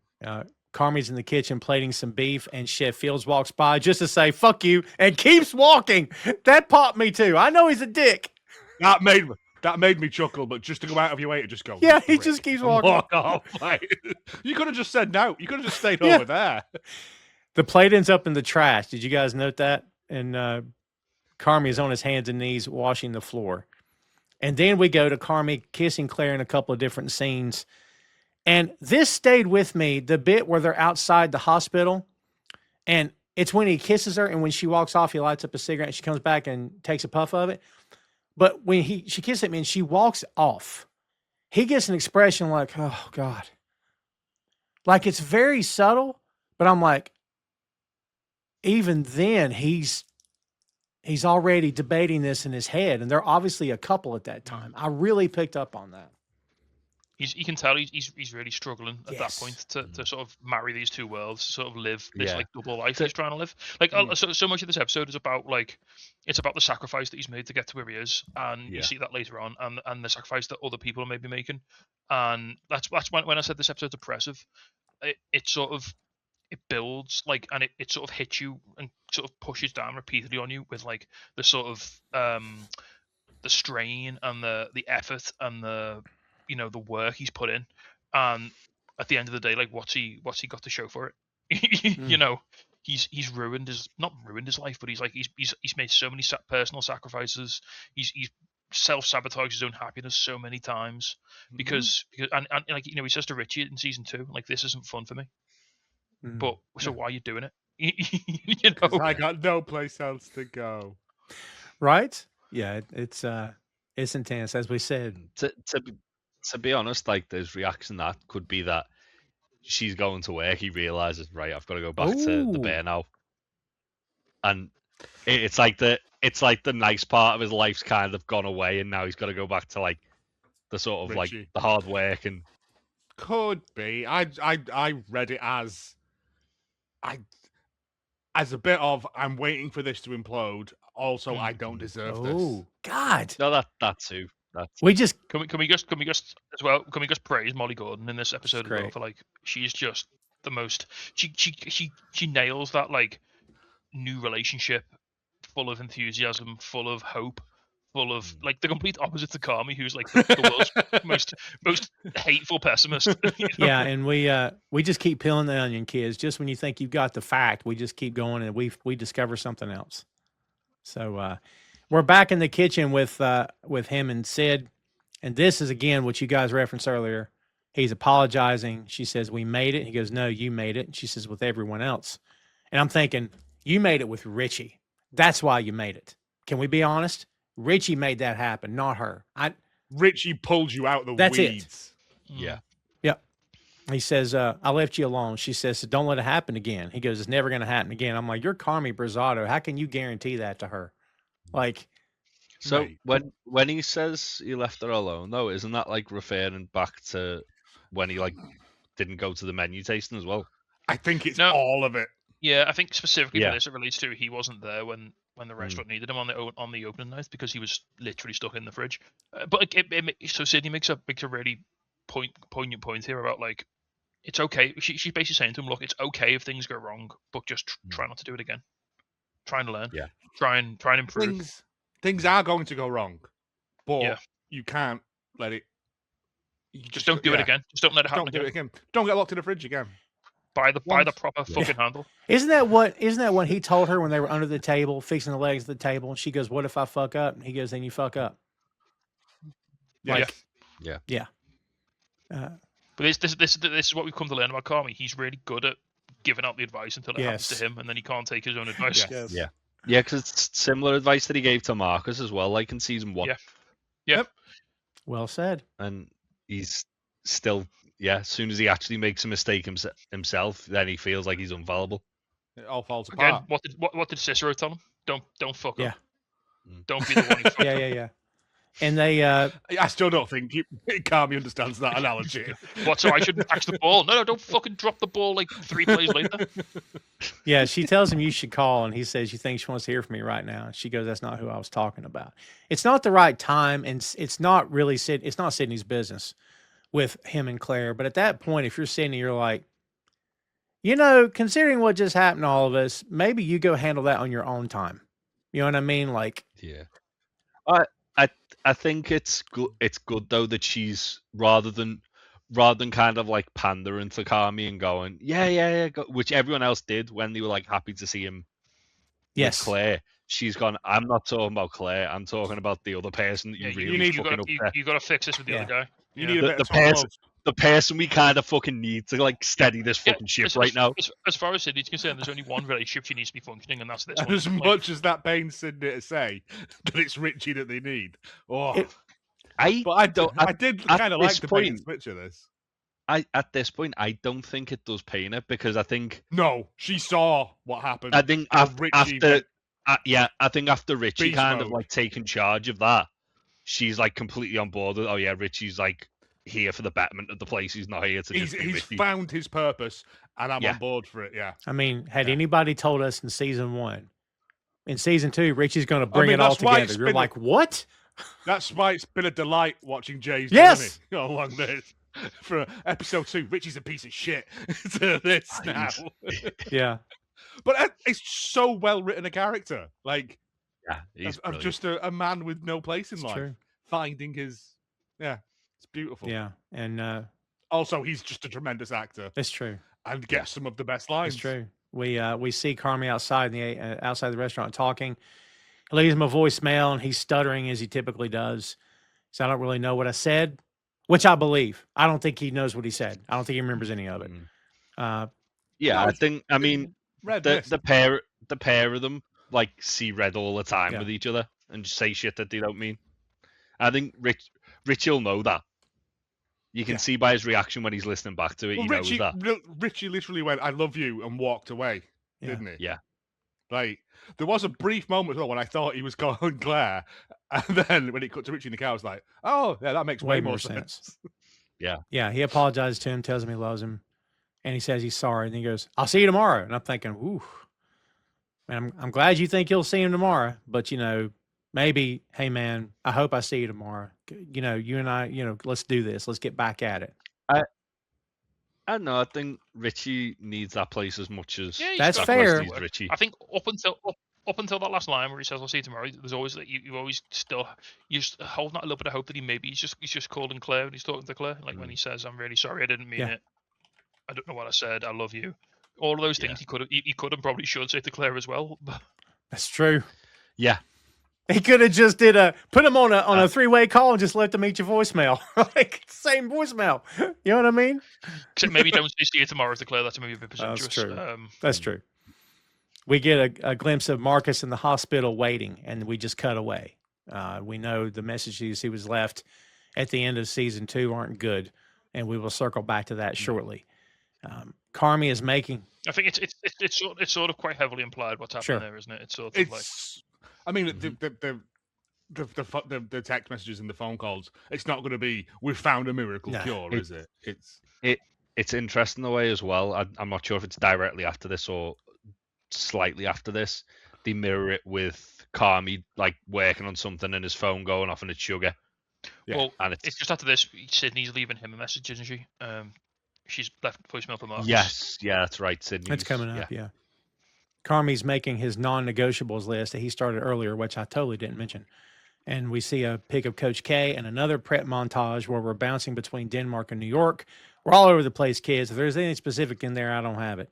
Carmi's in the kitchen plating some beef, and Chef Fields walks by just to say "fuck you" and keeps walking. That popped me too. I know he's a dick. That made me chuckle, but just to go out of your way to just go. Yeah, he just keeps walking. Walk off. Like, you could have just said no. You could have just stayed over there. The plate ends up in the trash. Did you guys note that? And Carmi is on his hands and knees washing the floor. And then we go to Carmi kissing Claire in a couple of different scenes. And this stayed with me, the bit where they're outside the hospital. And it's when he kisses her, and when she walks off, he lights up a cigarette, and she comes back and takes a puff of it. But when she kisses him and she walks off, he gets an expression like, "Oh, God." Like, it's very subtle, but I'm like, even then, he's already debating this in his head, and they're obviously a couple at that time. I really picked up on that. You can tell he's really struggling at that Yes. point to sort of marry these two worlds, to sort of live this Yeah. like double life he's trying to live. Like so much of this episode is about like it's about the sacrifice that he's made to get to where he is, and you see that later on, and the sacrifice that other people may be making, and that's when I said this episode's oppressive. It sort of it builds like, and it sort of hits you and sort of pushes down repeatedly on you with like the sort of the strain and the effort and the the work he's put in, and at the end of the day, like what's he got to show for it? You know, he's ruined his not ruined his life, but he's made so many personal sacrifices. He's self-sabotaged his own happiness so many times because and like he says to Richie in season 2, like, this isn't fun for me. But so why are you doing it? You know, I got no place else to go. Right? Yeah, it's intense, as we said. To be honest, like, his reaction that could be that she's going to work. He realizes, right, I've got to go back to the bear now, and it's like the nice part of his life's kind of gone away, and now he's got to go back to like the sort of Richie. like the hard work and. Could be. I read it as a bit of I'm waiting for this to implode. Also, I don't deserve this. Oh God! No, that too. We just can we just as well? Can we just praise Molly Gordon in this episode as well great. for, like, she's just the most. She nails that, like, new relationship, full of enthusiasm, full of hope, full of, like, the complete opposite to Carmi, who's like the world's most hateful pessimist. You know? Yeah, and we just keep peeling the onion, kids. Just when you think you've got the fact, we just keep going and we discover something else. So we're back in the kitchen with him and Sid, and this is again what you guys referenced earlier. He's apologizing. She says, "We made it." He goes, "No, you made it." And she says, "With everyone else." And I'm thinking, you made it with Richie. That's why you made it. Can we be honest? Richie made that happen, not her. Richie pulled you out the That's weeds. Yeah. Yep. He says, I left you alone. She says, so don't let it happen again. He goes, it's never going to happen again. I'm like, you're Carmi Brazzado. How can you guarantee that to her? Like, so when he says he left her alone, though, isn't that like referring back to when he like didn't go to the menu tasting as well? I think it's all of it. Yeah, I think specifically for this, it relates to he wasn't there when the restaurant needed him on the opening night because he was literally stuck in the fridge. But so Sydney makes a really poignant point here about, like, it's okay. She's basically saying to him, look, it's okay if things go wrong, but just try not to do it again. Try and learn. Yeah. Try and improve. Things are going to go wrong, but you can't let it. Just don't do it again. Just don't let it happen again. Don't get locked in the fridge again. Buy the proper fucking handle. Isn't that what he told her when they were under the table, fixing the legs of the table? And she goes, what if I fuck up? And he goes, then you fuck up. Yeah. But this is what we've come to learn about Carmi. He's really good at giving out the advice until it happens to him, and then he can't take his own advice. Yes. Yeah, because it's similar advice that he gave to Marcus as well, like in season 1. Yep. Well said. And he's still, as soon as he actually makes a mistake himself, then he feels like he's infallible. It all falls apart. Again, what did Cicero tell him? Don't fuck up. Yeah. Don't be the one who fucked up. Yeah. And they I still don't think Carmi understands that analogy. What, so I shouldn't catch the ball? No, don't fucking drop the ball like 3 plays later. Yeah, she tells him you should call, and he says, you think she wants to hear from me right now? And she goes, that's not who I was talking about. It's not the right time, and it's not really it's not Sydney's business with him and Claire. But at that point, if you're Sydney, you're like, considering what just happened to all of us, maybe you go handle that on your own time. You know what I mean? Like, yeah. I think it's good. It's good though that she's rather than kind of like pandering to Carmi and going, yeah, which everyone else did when they were like happy to see him. Yes, with Claire. She's gone, I'm not talking about Claire. I'm talking about the other person that you really you fucking upset. You got to fix this with the other guy. You need a bit the person we kind of fucking need to like steady this fucking ship right now. As far as Sydney's concerned, there's only one relationship she needs to be functioning, and that's this one. As much as that pains Sydney to say that it's Richie that they need. I did kind of like the paint switch of this. At this point, I don't think it does pain her because I think she saw what happened. I think I think after Richie kind of like taking charge of that, she's like completely on board with, Richie's like here for the betterment of the place. He's not here to he's found his purpose, and I'm on board for it. Yeah. I mean, had anybody told us in season 1, in season 2, Richie's going to bring it all together, you're like, what? That's why it's been a delight watching Jay's journey along this. For episode 2, Richie's a piece of shit to this now. Yeah. But it's so well written a character. Like, he's of just a man with no place in life. True. Finding his, it's beautiful. Yeah. And also, he's just a tremendous actor. It's true. and get some of the best lines. It's true. We see Carmi outside outside the restaurant talking. He leaves him a voicemail, and he's stuttering as he typically does. So I don't really know what I said, which I believe. I don't think he knows what he said. I don't think he remembers any of it. Yeah, No, I think. I mean, Red the mist. the pair of them like see red all the time with each other and just say shit that they don't mean. I think Richie will know that. You can see by his reaction when he's listening back to it. Well, He knows that. Richie literally went, "I love you," and walked away, didn't he? Yeah. Like, there was a brief moment as well when I thought he was calling Claire, and then when it cut to Richie in the car, I was like, "Oh, yeah, that makes way more sense." Yeah. Yeah, he apologizes to him, tells him he loves him, and he says he's sorry. And he goes, "I'll see you tomorrow." And I'm thinking, "Ooh, man, I'm glad you think you'll see him tomorrow, but maybe, hey man, I hope I see you tomorrow. You and I, let's do this. Let's get back at it." I don't know. I think Richie needs that place as much as That's that fair. place needs Richie. I think up until that last line where he says, "I'll see you tomorrow," there's always that you always still you just hold that a little bit of hope that he's just calling Claire and he's talking to Claire. Like when he says, "I'm really sorry, I didn't mean it. I don't know what I said. I love you." All of those things he could and probably should say to Claire as well. That's true. Yeah. He could have just put him on a three-way call and just left him each a voicemail. Like, same voicemail. You know what I mean? Except maybe don't see you tomorrow to Claire. That's maybe a bit presumptuous. That's true. That's true. We get a glimpse of Marcus in the hospital waiting, and we just cut away. We know the messages he was left at the end of season 2 aren't good, and we will circle back to that shortly. Carmi is making. I think it's sort of quite heavily implied what's happening there, isn't it? It's sort of like. I mean, the text messages and the phone calls. It's not going to be, "We've found a miracle cure," is it? It's interesting the way as well. I'm not sure if it's directly after this or slightly after this. They mirror it with Carmi like working on something and his phone going off and it's sugar. Yeah. Well, and it's just after this. Sydney's leaving him a message, isn't she? She's left voicemail for Marcus. Yes, yeah, that's right. Sydney. It's coming up. Yeah. Carmi's making his non-negotiables list that he started earlier, which I totally didn't mention. And we see a pic of Coach K and another prep montage where we're bouncing between Denmark and New York. We're all over the place, kids. If there's anything specific in there, I don't have it.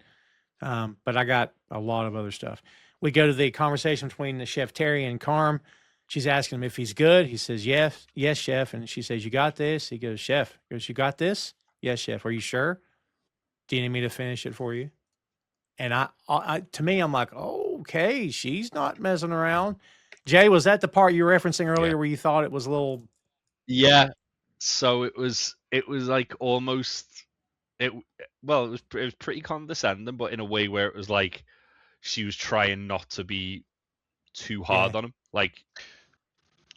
But I got a lot of other stuff. We go to the conversation between the Chef Terry and Carm. She's asking him if he's good. He says, yes, chef. And she says, "You got this?" He goes, "Chef." He goes, "You got this?" "Yes, chef." "Are you sure? Do you need me to finish it for you?" And to me, I'm like, oh, okay, she's not messing around. Jay, was that the part you were referencing earlier where you thought it was a little? Yeah. So it was like almost it was pretty condescending, but in a way where it was like she was trying not to be too hard on him. Like,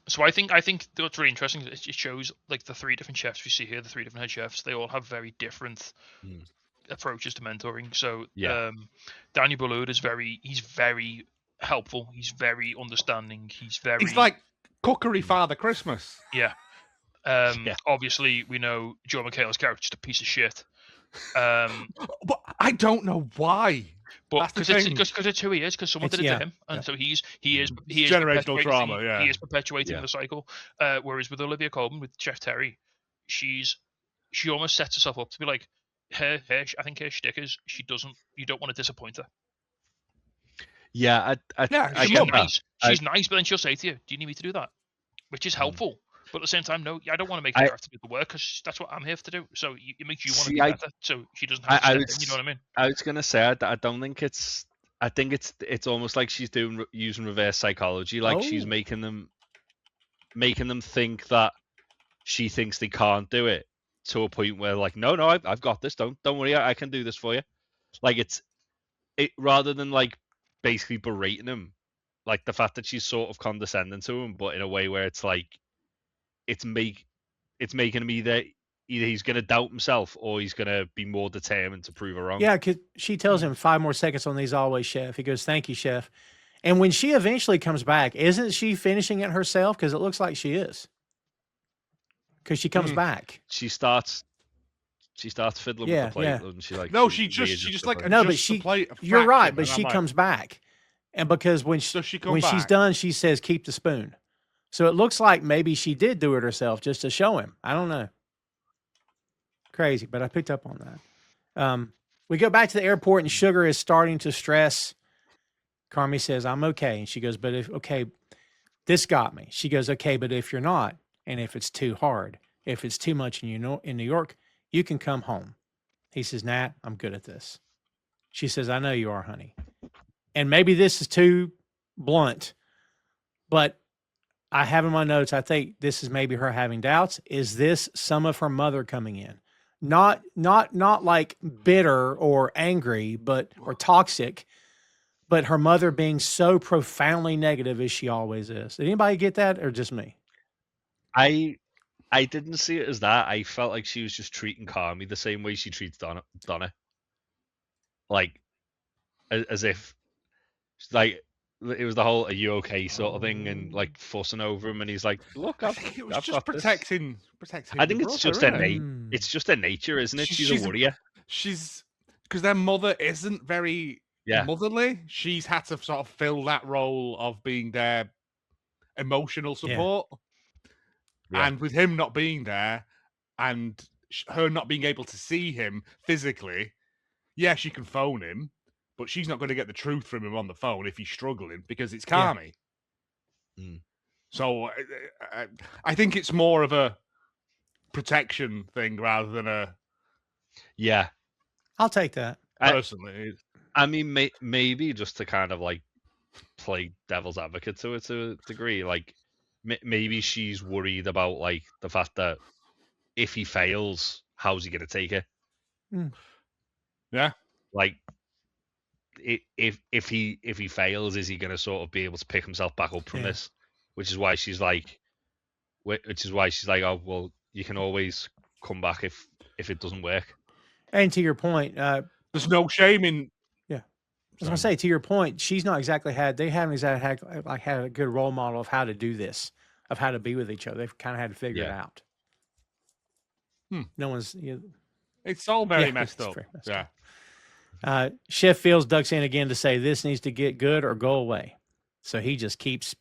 so I think what's really interesting is it shows like the 3 different chefs we see here, the 3 different head chefs. They all have very different approaches to mentoring. So Daniel Ballard is he's very helpful. He's very understanding. He's like Cookery Father Christmas. Yeah. Obviously we know Joe McHale's character is just a piece of shit. But I don't know why. But because it's who he is, because someone did it to him, and so he is generational trauma. Yeah, he is perpetuating the cycle. Whereas with Olivia Coleman, with Chef Terry, she almost sets herself up to be like, I think her shtick is you don't want to disappoint her. Yeah, she's nice, but then she'll say to you, "Do you need me to do that?" Which is helpful. But at the same time, no, I don't want to make her have to do the work because that's what I'm here to do. So it makes you want to be better. So she doesn't have to step in, you know what I mean? I was gonna say I don't think it's. I think it's almost like she's using reverse psychology. Like she's making them think that she thinks they can't do it to a point where like, no, I've got this. Don't worry, I can do this for you. Like it rather than like basically berating him, like the fact that she's sort of condescending to him, but in a way where it's like. It's making him either he's going to doubt himself or he's going to be more determined to prove her wrong. Yeah, because she tells him 5 more seconds on these always, chef. He goes, "Thank you, chef." And when she eventually comes back, isn't she finishing it herself? Because it looks like she is. Because she comes back. She starts fiddling with the plate, doesn't she? Like no, she just like no, but she. You're right, but she comes back, and because when she's done, she says, "Keep the spoon." So it looks like maybe she did do it herself just to show him. I don't know. Crazy, but I picked up on that. We go back to the airport and Sugar is starting to stress. Carmi says, I'm okay. And she goes, but if, okay, this got me. She goes, okay, but if you're not, and if it's too hard, if it's too much in New York, you can come home. He says, Nat, I'm good at this. She says, I know you are, honey. And maybe this is too blunt, but I have in my notes, I think this is maybe her having doubts. Is this some of her mother coming in? Not like bitter or angry, but or toxic, but her mother being so profoundly negative as she always is. Did anybody get that, or just me? I didn't see it as that. I felt like she was just treating Carmi the same way she treats Donna. Like, as if, like, it was the whole "Are you okay?" sort of thing, and like fussing over him, and he's like, "Look, I I've think it was got just this." protecting. I think your it's brother, just their isn't it? It's just their nature, isn't it? She's She's a warrior. She's because their mother isn't very Yeah. motherly. She's had to sort of fill that role of being their emotional support. Yeah. And with him not being there and her not being able to see him physically, yeah, she can phone him, but she's not going to get the truth from him on the phone if he's struggling because it's Carmi. Mm. So I think it's more of a protection thing rather than a. Yeah, I'll take that. Personally, I mean, maybe just to kind of like play devil's advocate to a degree, like maybe she's worried about like the fact that if he fails, how's he going to take it? Yeah, like if he fails, is he going to sort of be able to pick himself back up from this? Which is why she's like, oh well, you can always come back if it doesn't work. And to your point, there's no shame in. Yeah, I was gonna say, to your point, she's not exactly they haven't exactly had a good role model of how to do this, of how to be with each other. They've kind of had to figure it out. No one's. It's all very messed up. Very messed up. Chef Fields ducks in again to say this needs to get good or go away. So he just keeps,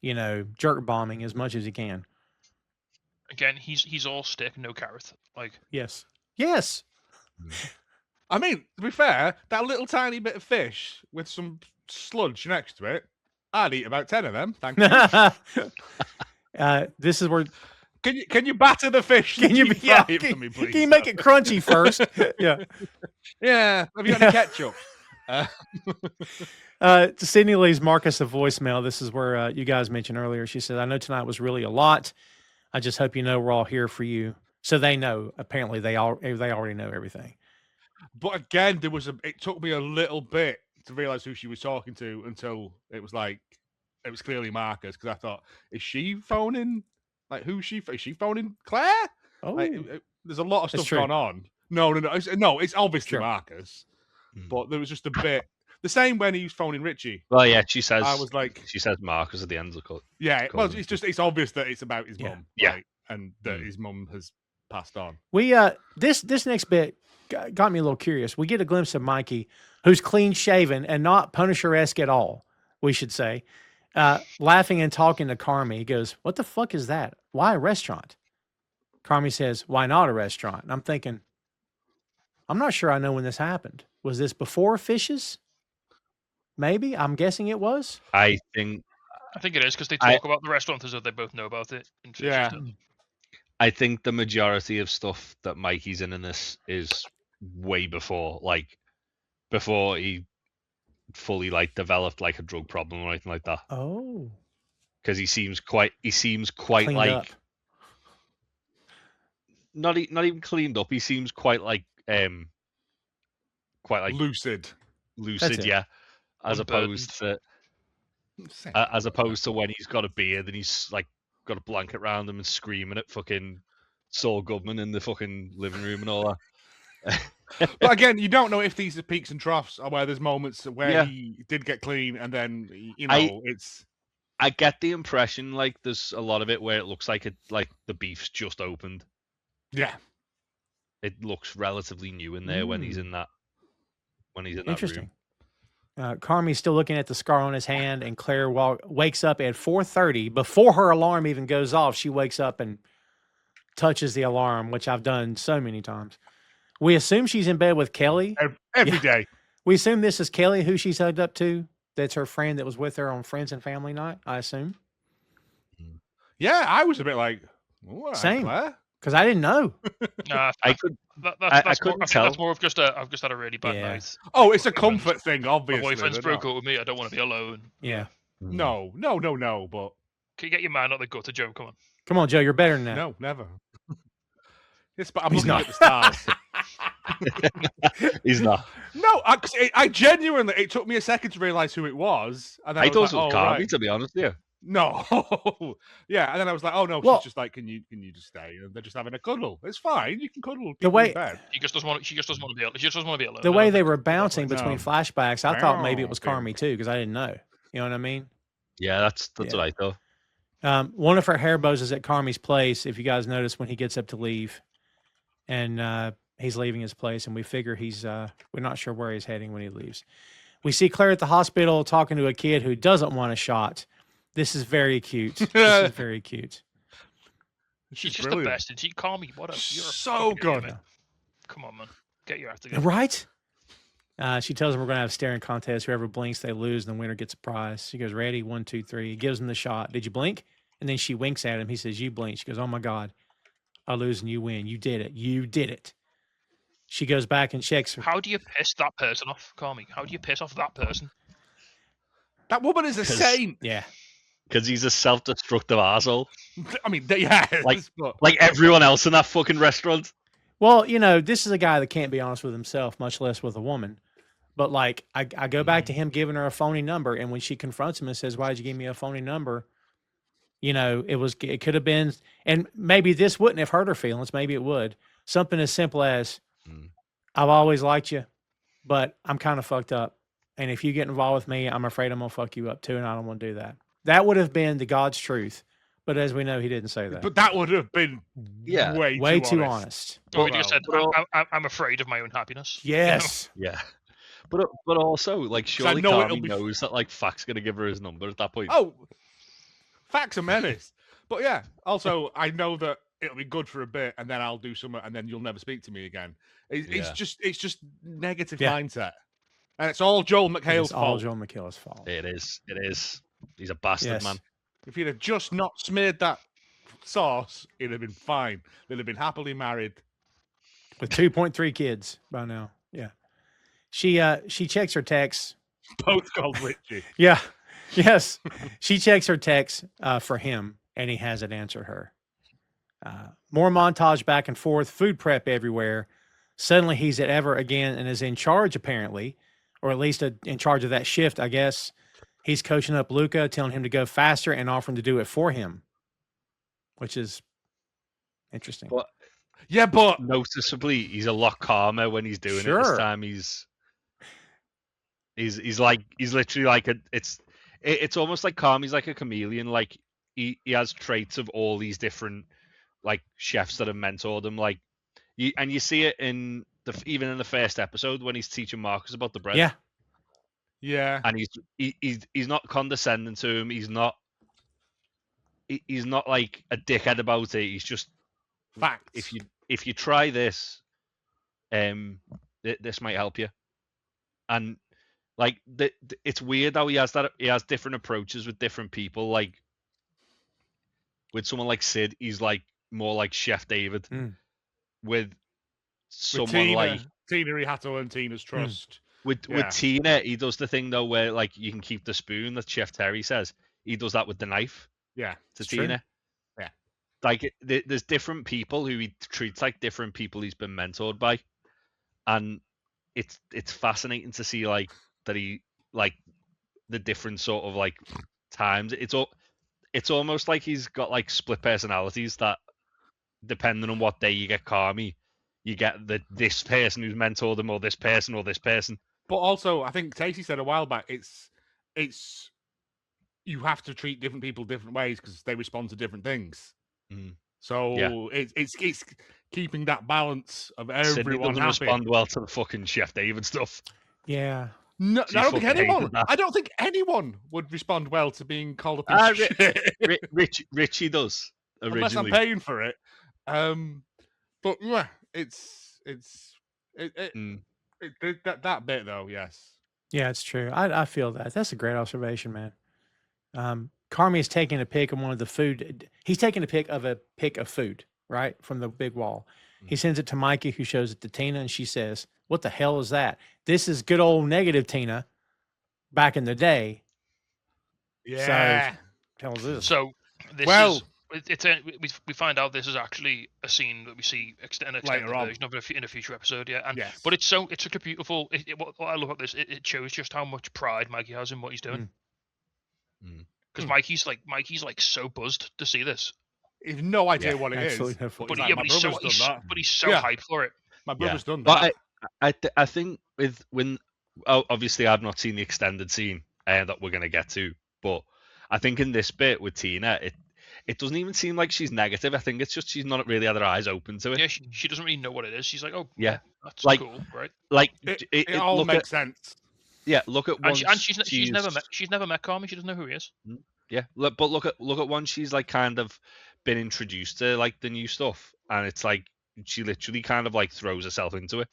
jerk bombing as much as he can. Again, he's all stick, no carrot. Like, yes. I mean, to be fair, that little tiny bit of fish with some sludge next to it, I'd eat about 10 of them. Thank you. This is where. Can you batter the fish? Can you fry it for me, please? Can you make it crunchy first? Yeah. Yeah. Have you got any ketchup? Sydney leaves Marcus a voicemail. This is where you guys mentioned earlier. She said, I know tonight was really a lot. I just hope you know we're all here for you. So they know. Apparently, they already know everything. But again, it took me a little bit to realize who she was talking to until it was clearly Marcus, because I thought, is she phoning? Like, is she phoning Claire? Oh, there's a lot of stuff going on. No, it's obviously Marcus. But there was just a bit the same when he was phoning Richie. Well, yeah, she says. I was like, she says Marcus at the end of the cut. Yeah, well, it's obvious that it's about his mum, right? And that his mum has passed on. We this next bit got me a little curious. We get a glimpse of Mikey, who's clean shaven and not Punisher-esque at all, we should say. Laughing and talking to Carmi. He goes, what the fuck is that? Why a restaurant? Carmi says, why not a restaurant? And I'm thinking, I'm not sure I know when this happened. Was this before Fishes? Maybe. I'm guessing it was. I think it is, because they talk about the restaurant as though they both know about it. Yeah. I think the majority of stuff that Mikey's in this is way before he fully developed a drug problem or anything like that. Oh, because he seems quite cleaned up. Not even cleaned up. He seems quite lucid, yeah. As opposed to when he's got a beard and he's got a blanket around him and screaming at fucking Saul Goodman in the fucking living room and all that. But again, you don't know if these are peaks and troughs or where there's moments where he did get clean and then it's. I get the impression there's a lot of it where it looks like the beef's just opened. Yeah, it looks relatively new in there when he's in that. Interesting. Carmi's still looking at the scar on his hand, and Claire wakes up at 4:30 before her alarm even goes off. She wakes up and touches the alarm, which I've done so many times. We assume she's in bed with Kelly. Every day. We assume this is Kelly, who she's hugged up to. That's her friend that was with her on Friends and Family Night, I assume. Yeah, I was a bit like, all right, Same. Claire. Because I didn't know. Nah, I could. that's couldn't more, tell. That's more of just I've just had a really bad Yeah. night. Oh, it's a My boyfriend's- comfort thing, My obviously. boyfriend's but broke no. up with me. I don't want to be alone. Yeah. No, but Can you get your man out the gutter, Joe? Come on. Come on, Joe. You're better than that. no, never. Yes, but I'm He's looking not. at the stars. He's not. No, I genuinely, it took me a second to realize who it was. And then I was thought like, it was oh, Carmi, right. to be honest with you. No. Yeah, and then I was like, oh, no, Well- she's just like, can you just stay? And they're just having a cuddle. It's fine. You can cuddle The people way- in bed. She just doesn't want. She just doesn't want to be. She just doesn't want to be alone. The I way don't they think- were bouncing No. between flashbacks, I thought maybe it was Wow. Carmi too, because I didn't know. You know what I mean? Yeah, that's Yeah. what I thought. One of her hair bows is at Carmi's place. If you guys notice when he gets up to leave, and he's leaving his place, and we figure he's we're not sure where he's heading when he leaves. We see Claire at the hospital talking to a kid who doesn't want a shot. This is very cute. This is very cute. She's just brilliant. the best. And she Carmi. What a you're a So fucking good. idiot, man. Come on, man. Get your act together. Right? She tells him we're going to have a staring contest. Whoever blinks, they lose, and the winner gets a prize. She goes, ready, 1, 2, 3. He gives him the shot. Did you blink? And then she winks at him. He says, you blink. She goes, oh my God, I lose and you win. You did it. You did it. She goes back and checks her. How do you piss that person off, Carmi? How do you piss off that person? That woman is a 'Cause- saint. Yeah. Because he's a self-destructive asshole. I mean, yeah. Like- but Like everyone else in that fucking restaurant. Well, you know, this is a guy that can't be honest with himself, much less with a woman. But like, I go back to him giving her a phony number, and when she confronts him and says, "Why did you give me a phony number?" You know, it could have been, and maybe this wouldn't have hurt her feelings. Maybe it would. Something as simple as, Mm. "I've always liked you, but I'm kind of fucked up, and if you get involved with me, I'm afraid I'm gonna fuck you up too, and I don't want to do that." That would have been the God's truth. But as we know, he didn't say that. but that would have been Yeah. way too honest. honest. Or he just said, Well- I'm afraid of my own happiness. Yes. Yeah. But also, like, 'Cause I surely know it'll Carmi be- knows that, like, Fac's going to give her his number at that point. Oh, facts are menace. But yeah, also I know that it'll be good for a bit, and then I'll do something, and then you'll never speak to me again. It's Yeah. just negative Yeah. mindset, and it's all Joel McHale's It's all fault. Joel McHale's fault. It is. It is. He's a bastard, Yes. man. If he'd have just not smeared that sauce, it'd have been fine. They'd have been happily married. With 2.3 kids by now. Yeah. She checks her texts. Both called Richie. Yeah. Yes. She checks her text for him, and he hasn't answered her. More montage back and forth, food prep everywhere. Suddenly he's at Ever again and is in charge, apparently, or at least in charge of that shift, I guess. He's coaching up Luca, telling him to go faster and offering to do it for him, which is interesting. But Yeah, but noticeably, he's a lot calmer when he's doing it Sure. this time. He's literally like it's almost like Carmi's like a chameleon. Like he has traits of all these different like chefs that have mentored him. Like you see it in even in the first episode when he's teaching Marcus about the bread. Yeah. yeah, And he's not condescending to him. He's not like a dickhead about it. He's just facts. if you try this, this might help you. And like it's weird how he has different approaches with different people. Like with someone like Sid, he's like more like Chef David. Mm. With With someone Tina, like Tina, he had to earn Tina's trust. with Yeah. Tina, he does the thing though where like you can keep the spoon that Chef Terry says. He does that with the knife Yeah, to It's true. Tina. Yeah. Like there's different people who he treats like different people he's been mentored by, and it's fascinating to see like that he like the different sort of like times. It's almost like he's got like split personalities that depending on what day you get Carmi, you get this person who's mentored him or this person or this person. but also I think Stacey said a while back, it's you have to treat different people different ways because they respond to different things. Mm. So it's keeping that balance of Sydney everyone doesn't happy. respond well to the fucking Chef David stuff. Yeah. No, She I don't think fucking hated anyone. that. I don't think anyone would respond well to being called a piece Ah, of shit Richie does unless I'm originally. paying for it. But yeah, it's It did that bit though. Yes. Yeah, it's true. I feel that. That's a great observation, man. Carmi is taking a pic of one of the food. He's taking a pic of food, right, from the big wall. He sends it to Mikey, who shows it to Tina, and she says, "What the hell is that? This is good old negative Tina back in the day." Yeah. Tells this. So this Well- is we find out this is actually a scene that we see an extended Later on. version of it in a future episode. Yeah, and Yes. but it's such a beautiful. What I love about this, it shows just how much pride Mikey has in what he's doing. Because Mikey's like so buzzed to see this, He's no idea what it is. absolutely no But fucking- he's like, my brother's done that. but he's so Yeah. hyped for it. My brother's done that. But I think obviously I've not seen the extended scene that we're gonna get to, but I think in this bit with Tina, it doesn't even seem like she's negative. I think it's just she's not really had her eyes open to it. Yeah, she doesn't really know what it is. She's like, oh Yeah. that's Like- cool, right? Like It all look makes at, sense. yeah, look at once And she's never met Carmi. She doesn't know who he is. Yeah, but look at once she's like kind of been introduced to like the new stuff, and it's like she literally kind of like throws herself into it.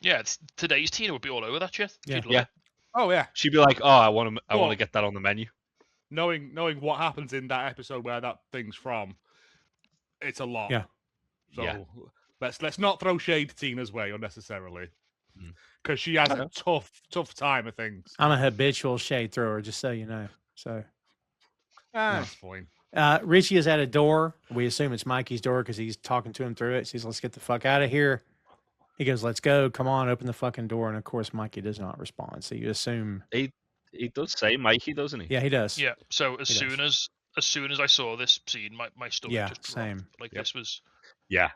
Yeah, today's Tina would be all over that shit. Yeah. She'd love Yeah. it. Oh yeah. She'd be like, "Oh, I want to Well- get that on the menu." Knowing what happens in that episode where that thing's from, it's a lot. Yeah. So Yeah. let's not throw shade Tina's way unnecessarily, Mm. because she has a tough time of things. I'm a habitual shade thrower, just so you know. So That's fine. Richie is at a door. We assume it's Mikey's door because he's talking to him through it. He says, "Let's get the fuck out of here." He goes, "Let's go. Come on, open the fucking door." And of course, Mikey does not respond. So you assume, He does say Mikey, doesn't he? yeah, he does. Yeah. So as He soon as I saw this scene, my stomach Yeah, just dropped. same. Like Yep. this was Yeah.